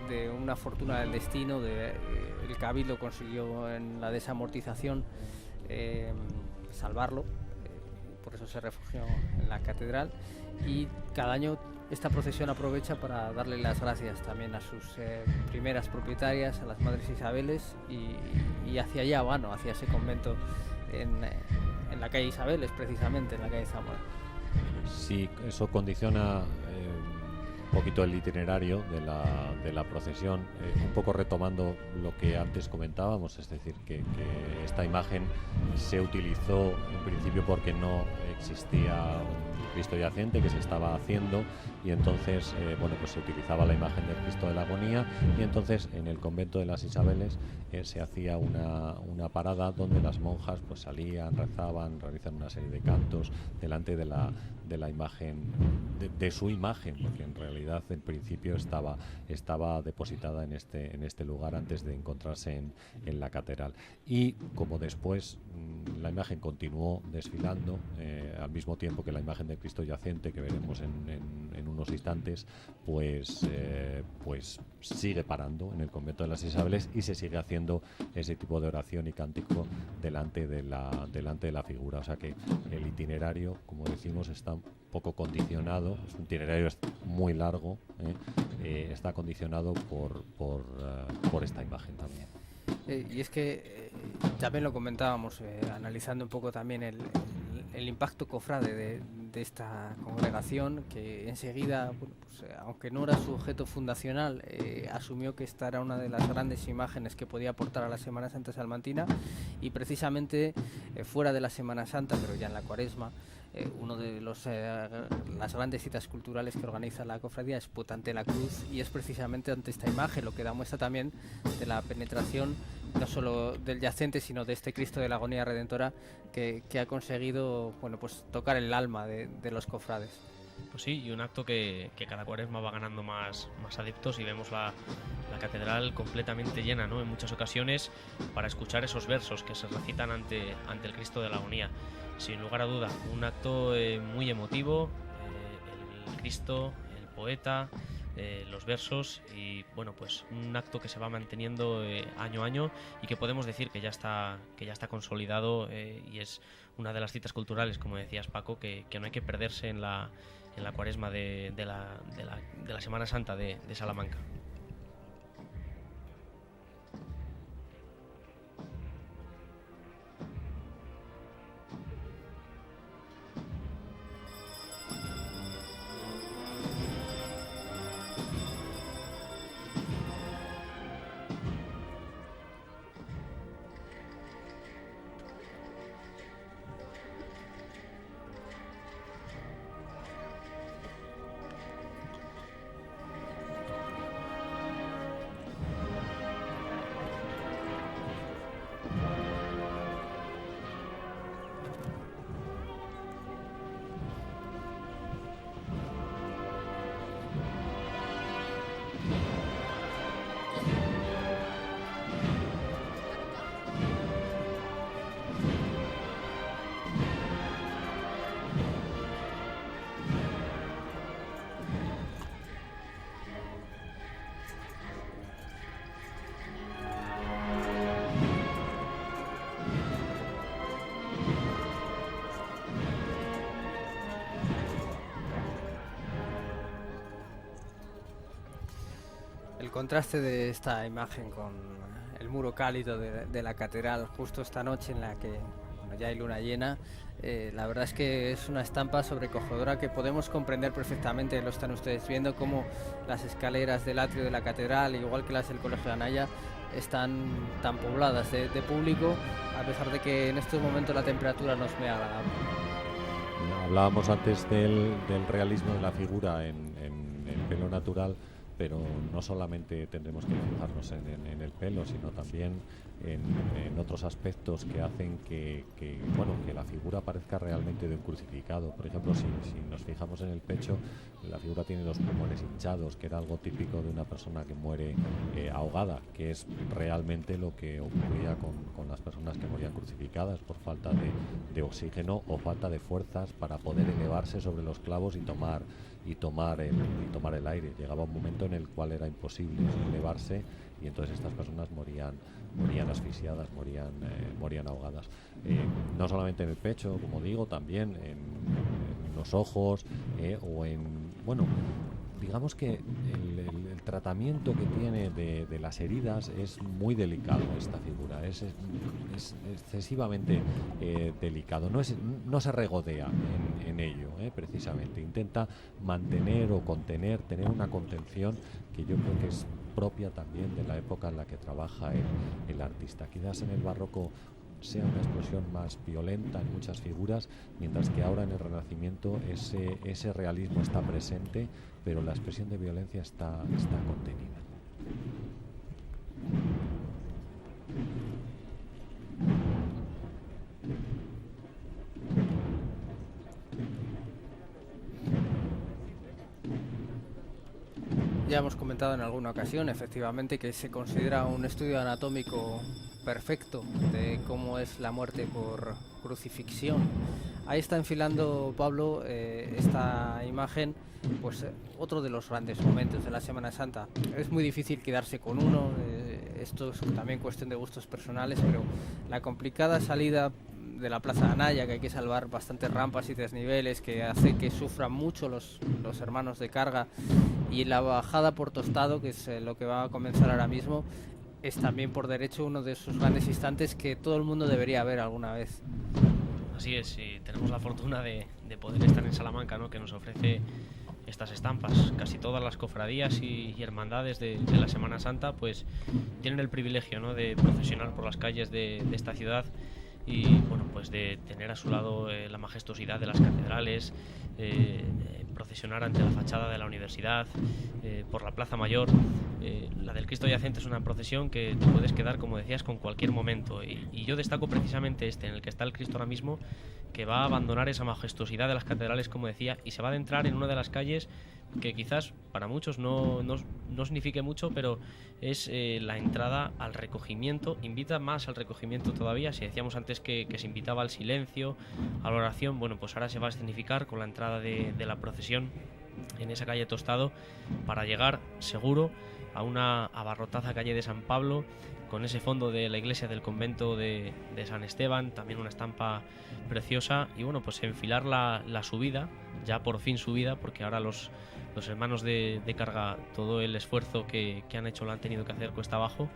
de una fortuna del destino. El Cabildo consiguió en la desamortización salvarlo, por eso se refugió en la catedral, y cada año esta procesión aprovecha para darle las gracias también a sus primeras propietarias, a las Madres Isabeles, y hacia allá van, hacia ese convento en la calle Isabeles, precisamente en la calle Zamora. Sí, eso condiciona un poquito el itinerario de la procesión, un poco retomando lo que antes comentábamos, es decir, que esta imagen se utilizó en principio porque no existía un Cristo Yacente que se estaba haciendo, y entonces pues se utilizaba la imagen del Cristo de la Agonía, y entonces en el convento de las Isabeles se hacía una parada donde las monjas pues salían, rezaban, realizan una serie de cantos delante de la imagen, de su imagen, porque en realidad en principio estaba depositada en este lugar antes de encontrarse en la catedral. Y como después la imagen continuó desfilando al mismo tiempo que la imagen de Cristo Yacente, que veremos en unos instantes, pues sigue parando en el convento de las Isabeles y se sigue haciendo ese tipo de oración y cántico delante de la figura. O sea que el itinerario, como decimos, está un poco condicionado, es un itinerario muy largo, está condicionado por esta imagen también. Y es que también lo comentábamos, analizando un poco también el impacto cofrade de esta congregación, que enseguida, aunque no era su objeto fundacional, asumió que esta era una de las grandes imágenes que podía aportar a la Semana Santa salmantina, y precisamente fuera de la Semana Santa, pero ya en la Cuaresma, uno de las grandes citas culturales que organiza la cofradía es Puesta ante la Cruz, y es precisamente ante esta imagen, lo que da muestra también de la penetración no solo del yacente, sino de este Cristo de la Agonía Redentora que ha conseguido pues tocar el alma de los cofrades. Pues sí, y un acto que cada Cuaresma va ganando más adeptos, y vemos la catedral completamente llena, ¿no?, en muchas ocasiones, para escuchar esos versos que se recitan ante el Cristo de la Agonía. Sin lugar a duda, un acto muy emotivo, el Cristo, el poeta, los versos, y pues un acto que se va manteniendo año a año, y que podemos decir que ya está consolidado, y es una de las citas culturales, como decías, Paco, que no hay que perderse en la Cuaresma de la Semana Santa de Salamanca. El contraste de esta imagen con el muro cálido de la catedral justo esta noche en la que ya hay luna llena, la verdad es que es una estampa sobrecogedora que podemos comprender perfectamente. Lo están ustedes viendo, como las escaleras del atrio de la catedral, igual que las del Colegio de Anaya, están tan pobladas de público, a pesar de que en estos momentos la temperatura no es muy agradable. Hablábamos antes del realismo de la figura en el pelo natural, pero no solamente tendremos que fijarnos en el pelo, sino también en otros aspectos que hacen que la figura parezca realmente de un crucificado. Por ejemplo, si nos fijamos en el pecho, la figura tiene los pulmones hinchados, que era algo típico de una persona que muere ahogada, que es realmente lo que ocurría con las personas que morían crucificadas por falta de oxígeno o falta de fuerzas para poder elevarse sobre los clavos y tomar el aire. Llegaba un momento en el cual era imposible elevarse, y entonces estas personas morían asfixiadas, morían ahogadas. No solamente en el pecho, como digo, también en los ojos, o digamos que el tratamiento que tiene de las heridas es muy delicado. Esta figura es excesivamente delicado, no se regodea en ello, precisamente intenta mantener o contener, tener una contención que yo creo que es propia también de la época en la que trabaja el artista. Quizás en el barroco sea una explosión más violenta en muchas figuras, mientras que ahora en el Renacimiento ese realismo está presente, pero la expresión de violencia está contenida. Ya hemos comentado en alguna ocasión, efectivamente, que se considera un estudio anatómico perfecto de cómo es la muerte por crucifixión. Ahí está enfilando Pablo esta imagen, pues otro de los grandes momentos de la Semana Santa. Es muy difícil quedarse con uno, esto es también cuestión de gustos personales, pero la complicada salida de la Plaza de Anaya, que hay que salvar bastantes rampas y desniveles, que hace que sufran mucho los hermanos de carga, y la bajada por Tostado, que es lo que va a comenzar ahora mismo, es también por derecho uno de esos grandes instantes que todo el mundo debería ver alguna vez. Así es, sí, tenemos la fortuna de poder estar en Salamanca, ¿no?, que nos ofrece estas estampas. Casi todas las cofradías y hermandades de la Semana Santa pues tienen el privilegio, ¿no?, de procesionar por las calles de esta ciudad, y bueno, pues de tener a su lado la majestuosidad de las catedrales, procesionar ante la fachada de la universidad, por la Plaza Mayor. La del Cristo Yacente es una procesión que te puedes quedar, como decías, con cualquier momento, y yo destaco precisamente en el que está el Cristo ahora mismo, que va a abandonar esa majestuosidad de las catedrales, como decía, y se va a adentrar en una de las calles que quizás para muchos no signifique mucho, pero es la entrada al recogimiento. Invita más al recogimiento todavía. Si decíamos antes que se invitaba al silencio, a la oración, bueno, pues ahora se va a escenificar con la entrada de la procesión en esa calle Tostado, para llegar seguro a una abarrotada calle de San Pablo, con ese fondo de la iglesia del convento de San Esteban, también una estampa preciosa, y bueno, pues enfilar la subida, ya por fin subida, porque ahora los hermanos de carga, todo el esfuerzo que han hecho lo han tenido que hacer cuesta abajo,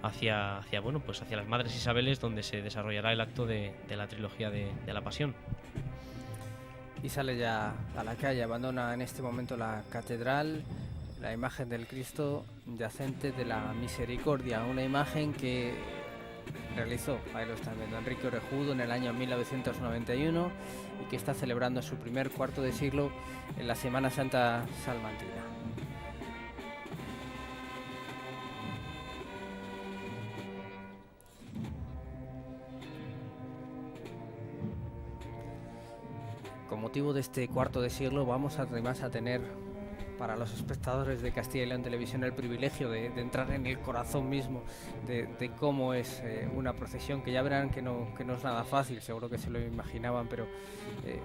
hacia las Madres Isabeles, donde se desarrollará el acto de la trilogía de la Pasión. Y sale ya a la calle, abandona en este momento la catedral, la imagen del Cristo Yacente de la Misericordia, una imagen que realizó, ahí lo están viendo, Enrique Orejudo en el año 1991, y que está celebrando su primer cuarto de siglo en la Semana Santa salmantina. Con motivo de este cuarto de siglo vamos además a tener para los espectadores de Castilla y León Televisión el privilegio de entrar en el corazón mismo de cómo es una procesión, que ya verán que no es nada fácil, seguro que se lo imaginaban, pero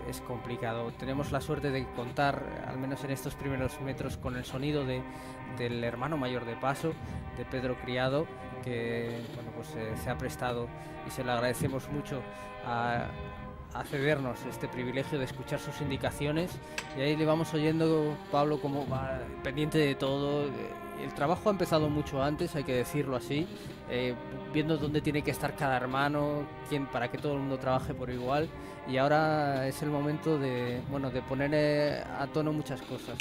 es complicado. Tenemos la suerte de contar, al menos en estos primeros metros, con el sonido del hermano mayor de paso, de Pedro Criado, que bueno, pues se ha prestado, y se lo agradecemos mucho a cedernos este privilegio de escuchar sus indicaciones, y ahí le vamos oyendo, Pablo, como va pendiente de todo. El trabajo ha empezado mucho antes, hay que decirlo así, viendo dónde tiene que estar cada hermano, para que todo el mundo trabaje por igual, y ahora es el momento de poner a tono muchas cosas.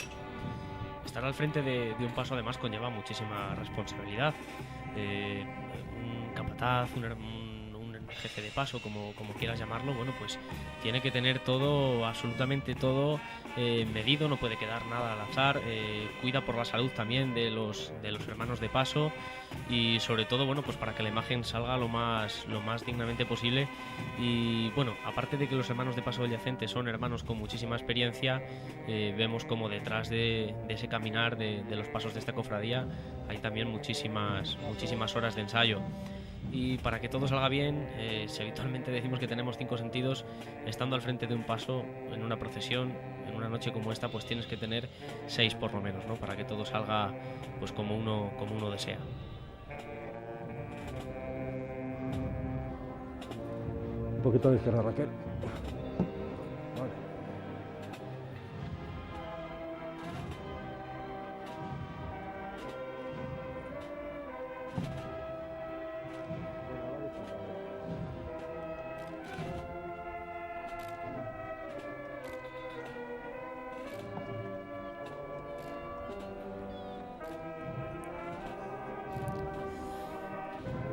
Estar al frente de un paso además conlleva muchísima responsabilidad. Un capataz, un jefe de paso, como quieras llamarlo, bueno, pues tiene que tener todo, absolutamente todo medido, no puede quedar nada al azar, cuida por la salud también de los hermanos de paso, y sobre todo, bueno, pues para que la imagen salga lo más dignamente posible. Y bueno, aparte de que los hermanos de paso del Yacente son hermanos con muchísima experiencia, vemos como detrás de ese caminar de los pasos de esta cofradía hay también muchísimas horas de ensayo. Y para que todo salga bien, si habitualmente decimos que tenemos 5 sentidos, estando al frente de un paso en una procesión, en una noche como esta, pues tienes que tener 6 por lo menos, ¿no? Para que todo salga pues como uno desea. Un poquito de izquierda, Raquel. Vale.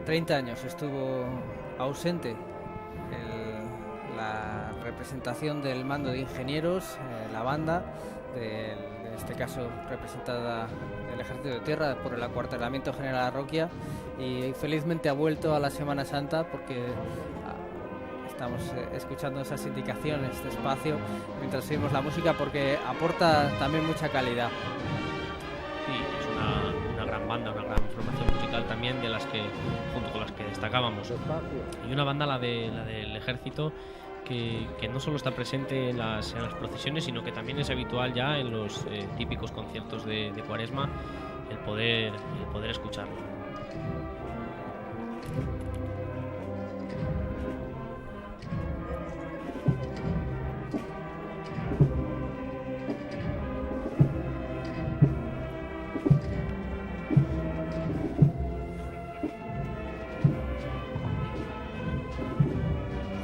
...30 años estuvo ausente la representación del mando de ingenieros, la banda, en este caso representada del Ejército de Tierra por el Acuartelamiento General Arroquia, y felizmente ha vuelto a la Semana Santa porque estamos escuchando esas indicaciones despacio mientras seguimos la música, porque aporta también mucha calidad. Sí, es una gran banda, una gran formación musical también, junto con las que destacábamos. Y una banda, la del Ejército, que no solo está presente en las procesiones, sino que también es habitual ya en los típicos conciertos de Cuaresma el poder escucharlo.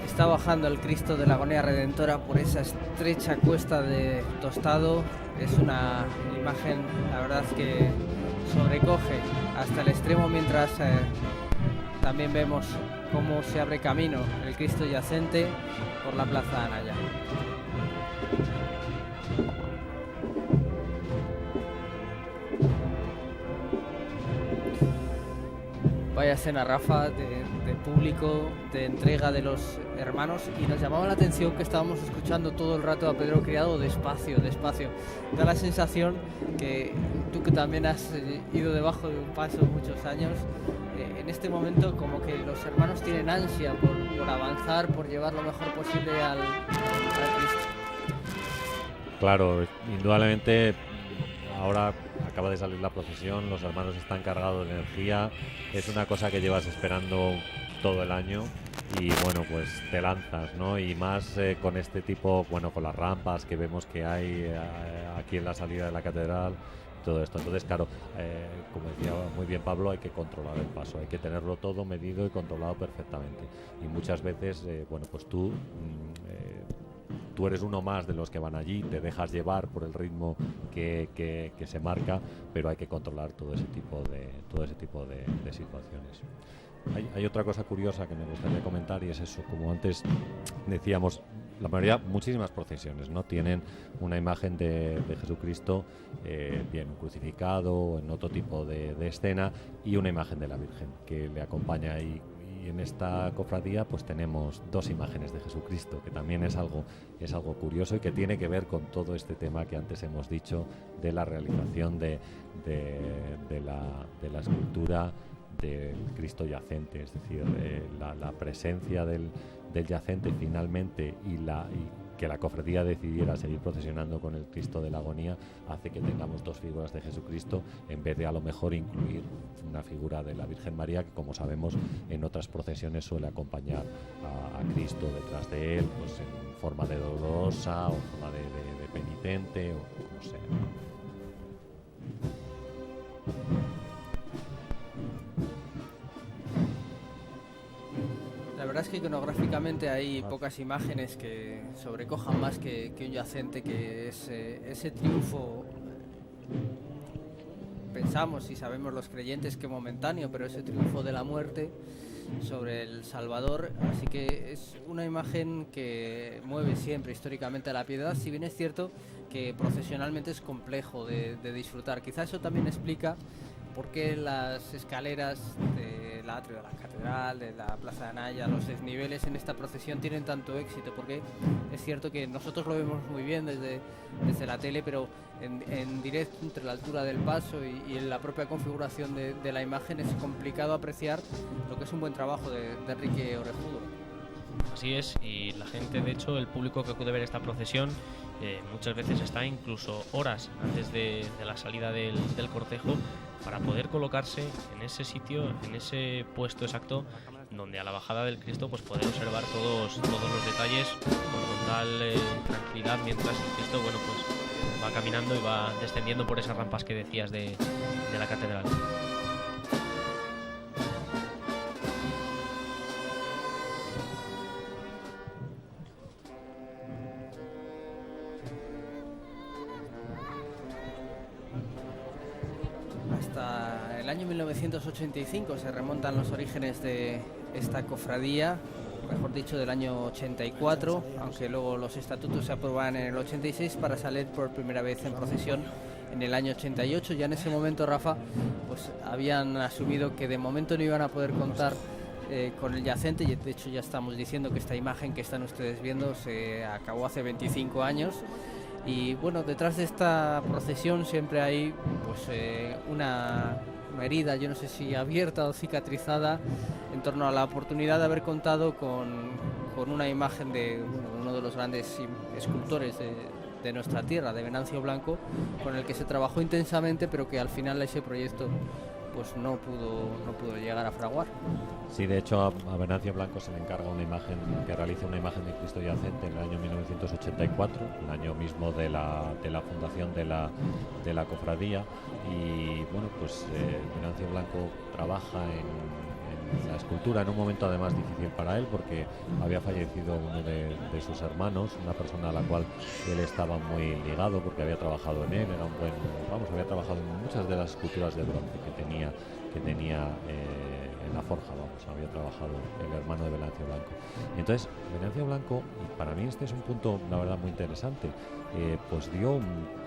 Está bajando el Cristo de la Agonía Redentora por esa estrecha cuesta de Tostado. Es una imagen, la verdad, que sobrecoge hasta el extremo, mientras también vemos cómo se abre camino el Cristo yacente por la Plaza Anaya. Vaya escena, Rafa, de público, de entrega de los hermanos, y nos llamaba la atención que estábamos escuchando todo el rato a Pedro Criado despacio. Da la sensación que tú, que también has ido debajo de un paso muchos años, en este momento como que los hermanos tienen ansia por avanzar, por llevar lo mejor posible al Cristo. Claro, indudablemente ahora acaba de salir la procesión, los hermanos están cargados de energía, es una cosa que llevas esperando todo el año y bueno, pues te lanzas, ¿no? Y más con este tipo, bueno, con las rampas que vemos que hay aquí en la salida de la catedral, todo esto. Entonces, claro, como decía muy bien Pablo, hay que controlar el paso, hay que tenerlo todo medido y controlado perfectamente. Y muchas veces, bueno, pues tú eres uno más de los que van allí, te dejas llevar por el ritmo que se marca, pero hay que controlar todo ese tipo de situaciones. Hay otra cosa curiosa que me gustaría comentar, y es eso, como antes decíamos, la mayoría, muchísimas procesiones, ¿no?, tienen una imagen de Jesucristo, bien crucificado, en otro tipo de escena, y una imagen de la Virgen que le acompaña ahí. Y en esta cofradía pues tenemos 2 imágenes de Jesucristo, que también es algo curioso y que tiene que ver con todo este tema que antes hemos dicho de la realización de la escultura del Cristo yacente, es decir, la presencia del yacente finalmente y que la cofradía decidiera seguir procesionando con el Cristo de la Agonía hace que tengamos dos figuras de Jesucristo en vez de a lo mejor incluir una figura de la Virgen María, que como sabemos en otras procesiones suele acompañar a Cristo detrás de él, pues en forma de dolorosa o en forma de penitente o como sea. La verdad es que iconográficamente hay pocas imágenes que sobrecojan más que un yacente, que es ese triunfo. Pensamos y sabemos los creyentes que momentáneo, pero ese triunfo de la muerte sobre el Salvador, así que es una imagen que mueve siempre históricamente a la piedad, si bien es cierto que procesionalmente es complejo de disfrutar. Quizá eso también explica por qué las escaleras del atrio de la catedral, de la Plaza de Anaya, los desniveles en esta procesión tienen tanto éxito, porque es cierto que nosotros lo vemos muy bien desde la tele, pero en directo, entre la altura del paso y en la propia configuración de la imagen, es complicado apreciar lo que es un buen trabajo de Enrique Orejudo. Así es, y la gente, de hecho, el público que acude a ver esta procesión muchas veces está incluso horas antes de la salida del cortejo para poder colocarse en ese sitio, en ese puesto exacto donde a la bajada del Cristo pues poder observar todos los detalles con total tranquilidad, mientras el Cristo pues va caminando y va descendiendo por esas rampas que decías de la catedral. Hasta el año 1985 se remontan los orígenes de esta cofradía, mejor dicho del año 84, aunque luego los estatutos se aprueban en el 86 para salir por primera vez en procesión en el año 88. Ya en ese momento, Rafa, pues habían asumido que de momento no iban a poder contar con el yacente, y de hecho ya estamos diciendo que esta imagen que están ustedes viendo se acabó hace 25 años. Y bueno, detrás de esta procesión siempre hay pues una herida, yo no sé si abierta o cicatrizada, en torno a la oportunidad de haber contado con una imagen de uno de los grandes escultores de nuestra tierra, de Venancio Blanco, con el que se trabajó intensamente, pero que al final ese proyecto pues no pudo llegar a fraguar. Sí, de hecho a Venancio Blanco se le encarga una imagen, que realiza una imagen de Cristo yacente en el año 1984, el año mismo de la fundación de la cofradía, y bueno, pues Venancio Blanco trabaja en la escultura en un momento además difícil para él, porque había fallecido uno de sus hermanos, una persona a la cual él estaba muy ligado porque había trabajado en él, era un buen, había trabajado en muchas de las esculturas de bronce que tenía en la forja, había trabajado el hermano de Venancio Blanco. Y entonces Venancio Blanco, y para mí este es un punto la verdad muy interesante, pues dio un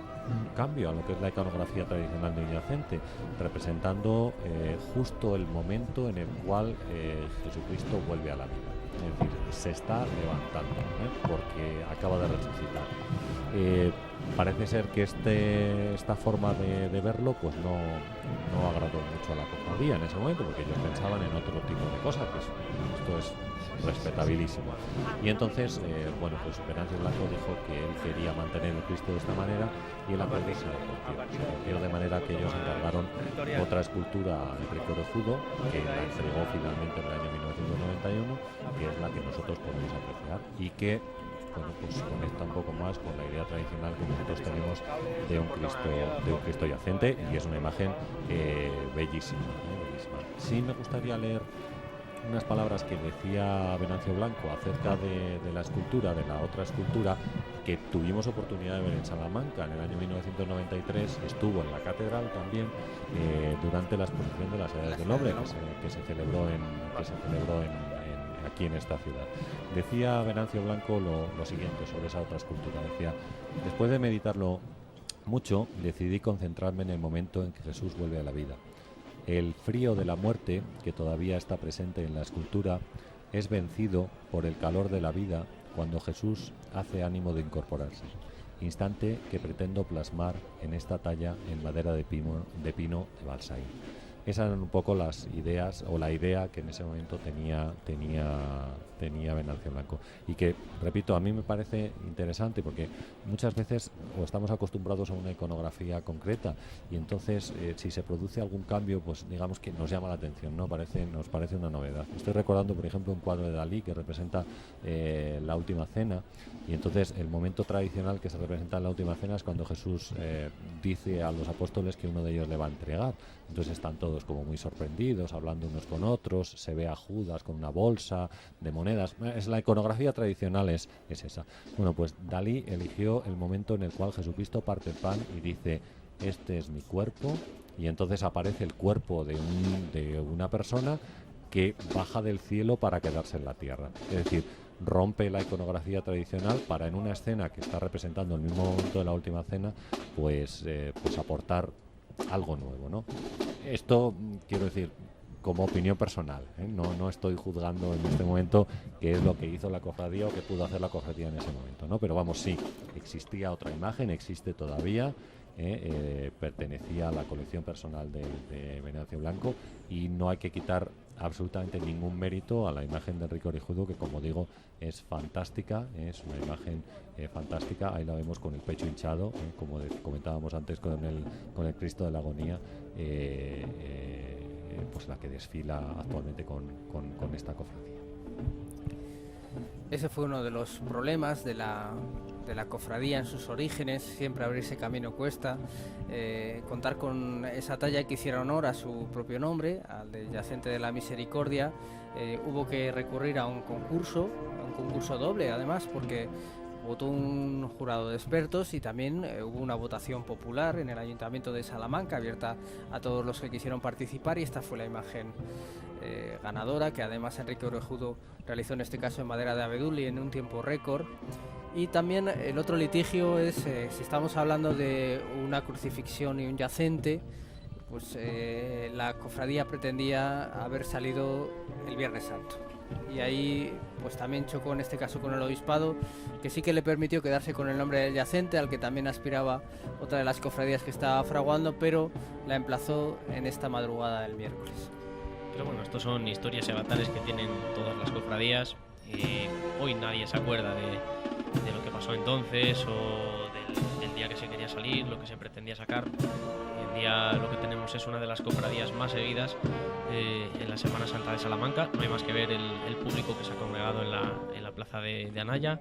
cambio a lo que es la iconografía tradicional de un yacente, representando justo el momento en el cual Jesucristo vuelve a la vida. Es decir, se está levantando, porque acaba de resucitar. Parece ser que esta forma de verlo pues no agradó mucho a la cofradía en ese momento, porque ellos pensaban en otro tipo de cosas, que esto es respetabilísimo. Y entonces, pues Venancio Blanco dijo que él quería mantener el Cristo de esta manera, y el acuerdo se rompió de manera que ellos encargaron otra escultura a Enrique Orejudo, que la entregó finalmente en el año 1991, que es la que nosotros podemos apreciar y que pues conecta un poco más con la idea tradicional que nosotros tenemos de un Cristo yacente, y es una imagen bellísima. Sí, me gustaría leer unas palabras que decía Venancio Blanco acerca de la escultura, de la otra escultura que tuvimos oportunidad de ver en Salamanca en el año 1993, estuvo en la catedral también durante la exposición de las Edades del Hombre que se celebró aquí en esta ciudad. Decía Venancio Blanco lo siguiente sobre esa otra escultura. Decía: después de meditarlo mucho, decidí concentrarme en el momento en que Jesús vuelve a la vida. El frío de la muerte, que todavía está presente en la escultura, es vencido por el calor de la vida cuando Jesús hace ánimo de incorporarse, instante que pretendo plasmar en esta talla en madera de pino de Balsaín. Esas eran un poco las ideas o la idea que en ese momento tenía Venancio Blanco, y que, repito, a mí me parece interesante porque muchas veces o estamos acostumbrados a una iconografía concreta y entonces si se produce algún cambio, pues digamos que nos llama la atención, ¿no? Nos parece una novedad. Estoy recordando, por ejemplo, un cuadro de Dalí que representa la Última Cena, y entonces el momento tradicional que se representa en la Última Cena es cuando Jesús dice a los apóstoles que uno de ellos le va a entregar. Entonces están todos como muy sorprendidos, hablando unos con otros, se ve a Judas con una bolsa de monedas. Es la iconografía tradicional, es esa. Bueno, pues Dalí eligió el momento en el cual Jesucristo parte el pan y dice: este es mi cuerpo, y entonces aparece el cuerpo de una persona que baja del cielo para quedarse en la tierra. Es decir, rompe la iconografía tradicional para, en una escena que está representando el mismo momento de la Última Cena, pues aportar algo nuevo, ¿no? Esto, quiero decir, como opinión personal, ¿eh? No estoy juzgando en este momento qué es lo que hizo la cofradía o qué pudo hacer la cofradía en ese momento, ¿no? Pero vamos, sí, existía otra imagen, existe todavía, pertenecía a la colección personal de Venancio Blanco, y no hay que quitar absolutamente ningún mérito a la imagen de Enrique Orejudo, que, como digo, es fantástica, es una imagen fantástica. Ahí la vemos con el pecho hinchado, como comentábamos antes con el Cristo de la Agonía, pues la que desfila actualmente con esta cofradía. Ese fue uno de los problemas de la cofradía en sus orígenes. Siempre abrirse camino cuesta. Contar con esa talla que hiciera honor a su propio nombre, al de Yacente de la Misericordia. Hubo que recurrir a un concurso doble, además, porque votó un jurado de expertos y también hubo una votación popular en el Ayuntamiento de Salamanca, abierta a todos los que quisieron participar, y esta fue la imagen ganadora, que además Enrique Orejudo realizó en este caso en madera de abedul y en un tiempo récord. Y también el otro litigio es si estamos hablando de una crucifixión y un yacente, pues la cofradía pretendía haber salido el Viernes Santo, y ahí pues también chocó en este caso con el obispado, que sí que le permitió quedarse con el nombre del yacente, al que también aspiraba otra de las cofradías que estaba fraguando, pero la emplazó en esta madrugada del miércoles. Pero bueno, estos son historias y avatares que tienen todas las cofradías. Hoy nadie se acuerda de lo que pasó entonces o del día que se quería salir, lo que se pretendía sacar. Hoy en día lo que tenemos es una de las cofradías más seguidas en la Semana Santa de Salamanca. No hay más que ver el público que se ha congregado en la plaza de Anaya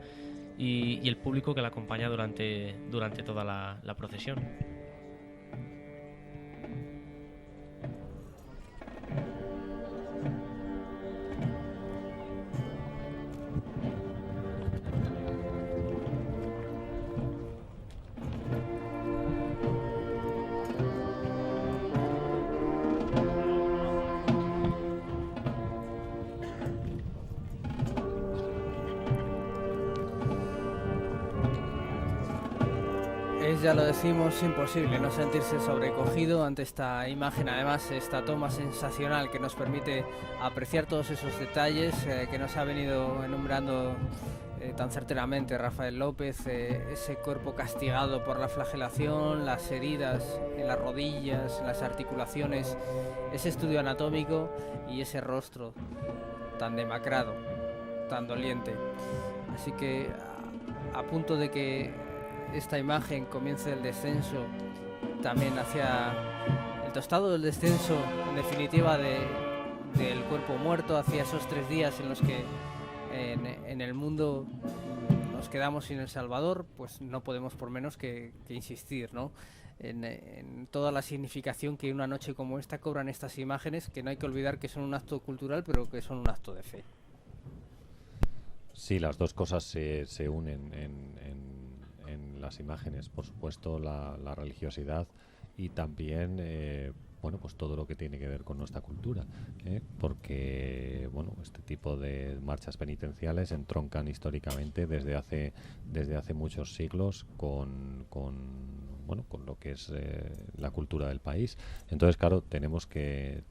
y el público que la acompaña durante toda la procesión. Ya lo decimos, imposible no sentirse sobrecogido ante esta imagen, además esta toma sensacional que nos permite apreciar todos esos detalles que nos ha venido enumerando tan certeramente Rafael López, ese cuerpo castigado por la flagelación, las heridas en las rodillas, en las articulaciones, ese estudio anatómico y ese rostro tan demacrado, tan doliente. Así que a punto de que esta imagen comience el descenso también hacia el tostado del descenso, en definitiva, del cuerpo muerto, hacia esos 3 días en los que en el mundo nos quedamos sin el Salvador, pues no podemos por menos que insistir, ¿no?, en toda la significación que una noche como esta cobran estas imágenes, que no hay que olvidar que son un acto cultural, pero que son un acto de fe. Sí, las dos cosas se unen en las imágenes, por supuesto la religiosidad y también pues todo lo que tiene que ver con nuestra cultura, porque este tipo de marchas penitenciales entroncan históricamente desde hace muchos siglos con lo que es la cultura del país. Entonces, claro, tenemos que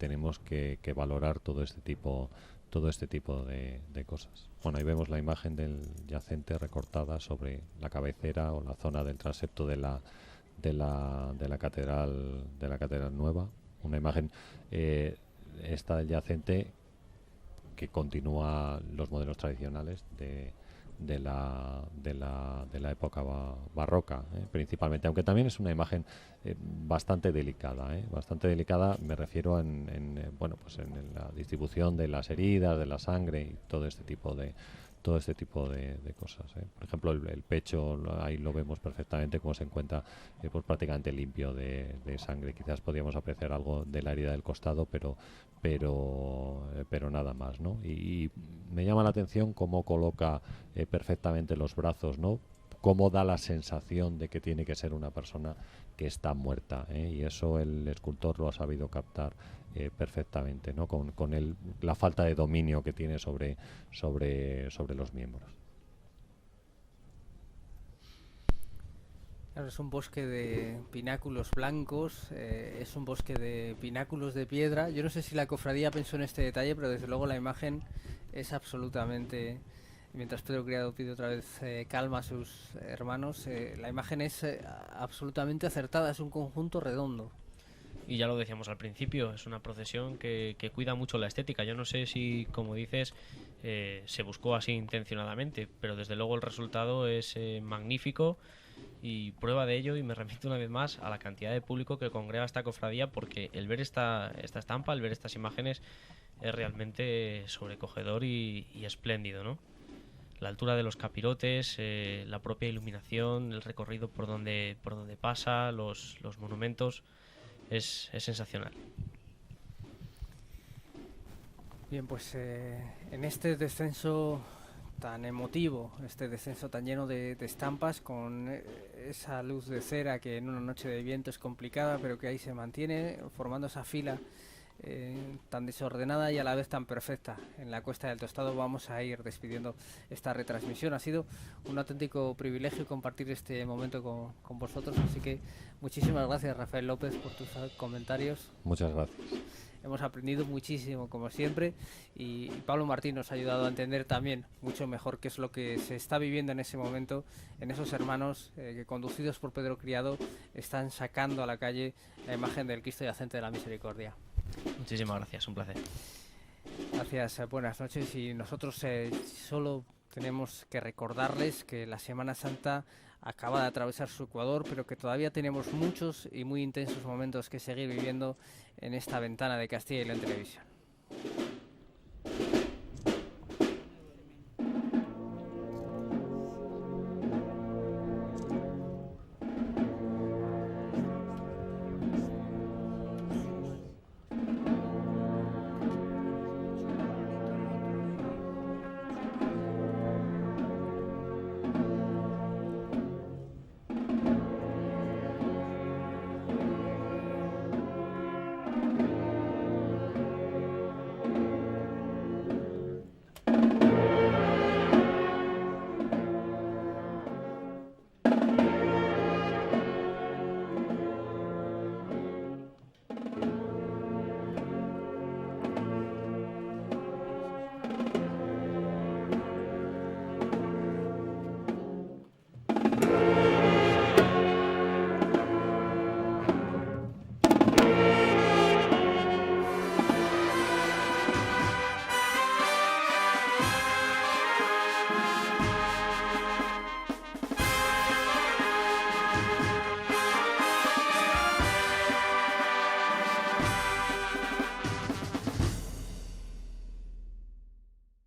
valorar todo este tipo de cosas. Bueno, ahí vemos la imagen del yacente recortada sobre la cabecera o la zona del transepto de la catedral nueva, Una imagen esta yacente que continúa los modelos tradicionales de la época barroca, principalmente, aunque también es una imagen bastante delicada, me refiero en la distribución de las heridas, de la sangre y todo este tipo de cosas. Por ejemplo, el pecho, ahí lo vemos perfectamente como se encuentra pues prácticamente limpio de sangre. Quizás podríamos apreciar algo de la herida del costado, pero nada más, ¿no? Y me llama la atención cómo coloca perfectamente los brazos, ¿no? Cómo da la sensación de que tiene que ser una persona que está muerta, y eso el escultor lo ha sabido captar perfectamente, ¿no? Con la falta de dominio que tiene sobre los miembros. Claro, es un bosque de pináculos blancos, es un bosque de pináculos de piedra. Yo no sé si la cofradía pensó en este detalle, pero desde luego la imagen es absolutamente... Mientras Pedro Criado pide otra vez calma a sus hermanos, la imagen es absolutamente acertada, es un conjunto redondo. Y ya lo decíamos al principio, es una procesión que cuida mucho la estética. Yo no sé si, como dices, se buscó así intencionadamente, pero desde luego el resultado es magnífico, y prueba de ello, y me remito una vez más a la cantidad de público que congrega esta cofradía, porque el ver esta estampa, el ver estas imágenes, es realmente sobrecogedor y espléndido, ¿no? La altura de los capirotes, la propia iluminación, el recorrido por donde pasa, los monumentos, es sensacional. Bien, pues en este descenso tan emotivo, este descenso tan lleno de estampas, con esa luz de cera que en una noche de viento es complicada, pero que ahí se mantiene formando esa fila tan desordenada y a la vez tan perfecta en la Cuesta del Tostado, vamos a ir despidiendo esta retransmisión. Ha sido un auténtico privilegio compartir este momento con vosotros, así que muchísimas gracias, Rafael López, por tus comentarios. Muchas gracias. Hemos aprendido muchísimo, como siempre, y Pablo Martín nos ha ayudado a entender también mucho mejor qué es lo que se está viviendo en ese momento en esos hermanos que, conducidos por Pedro Criado, están sacando a la calle la imagen del Cristo Yacente de la Misericordia. Muchísimas gracias, un placer. Gracias, buenas noches, y nosotros solo tenemos que recordarles que la Semana Santa acaba de atravesar su Ecuador, pero que todavía tenemos muchos y muy intensos momentos que seguir viviendo en esta ventana de Castilla y León Televisión.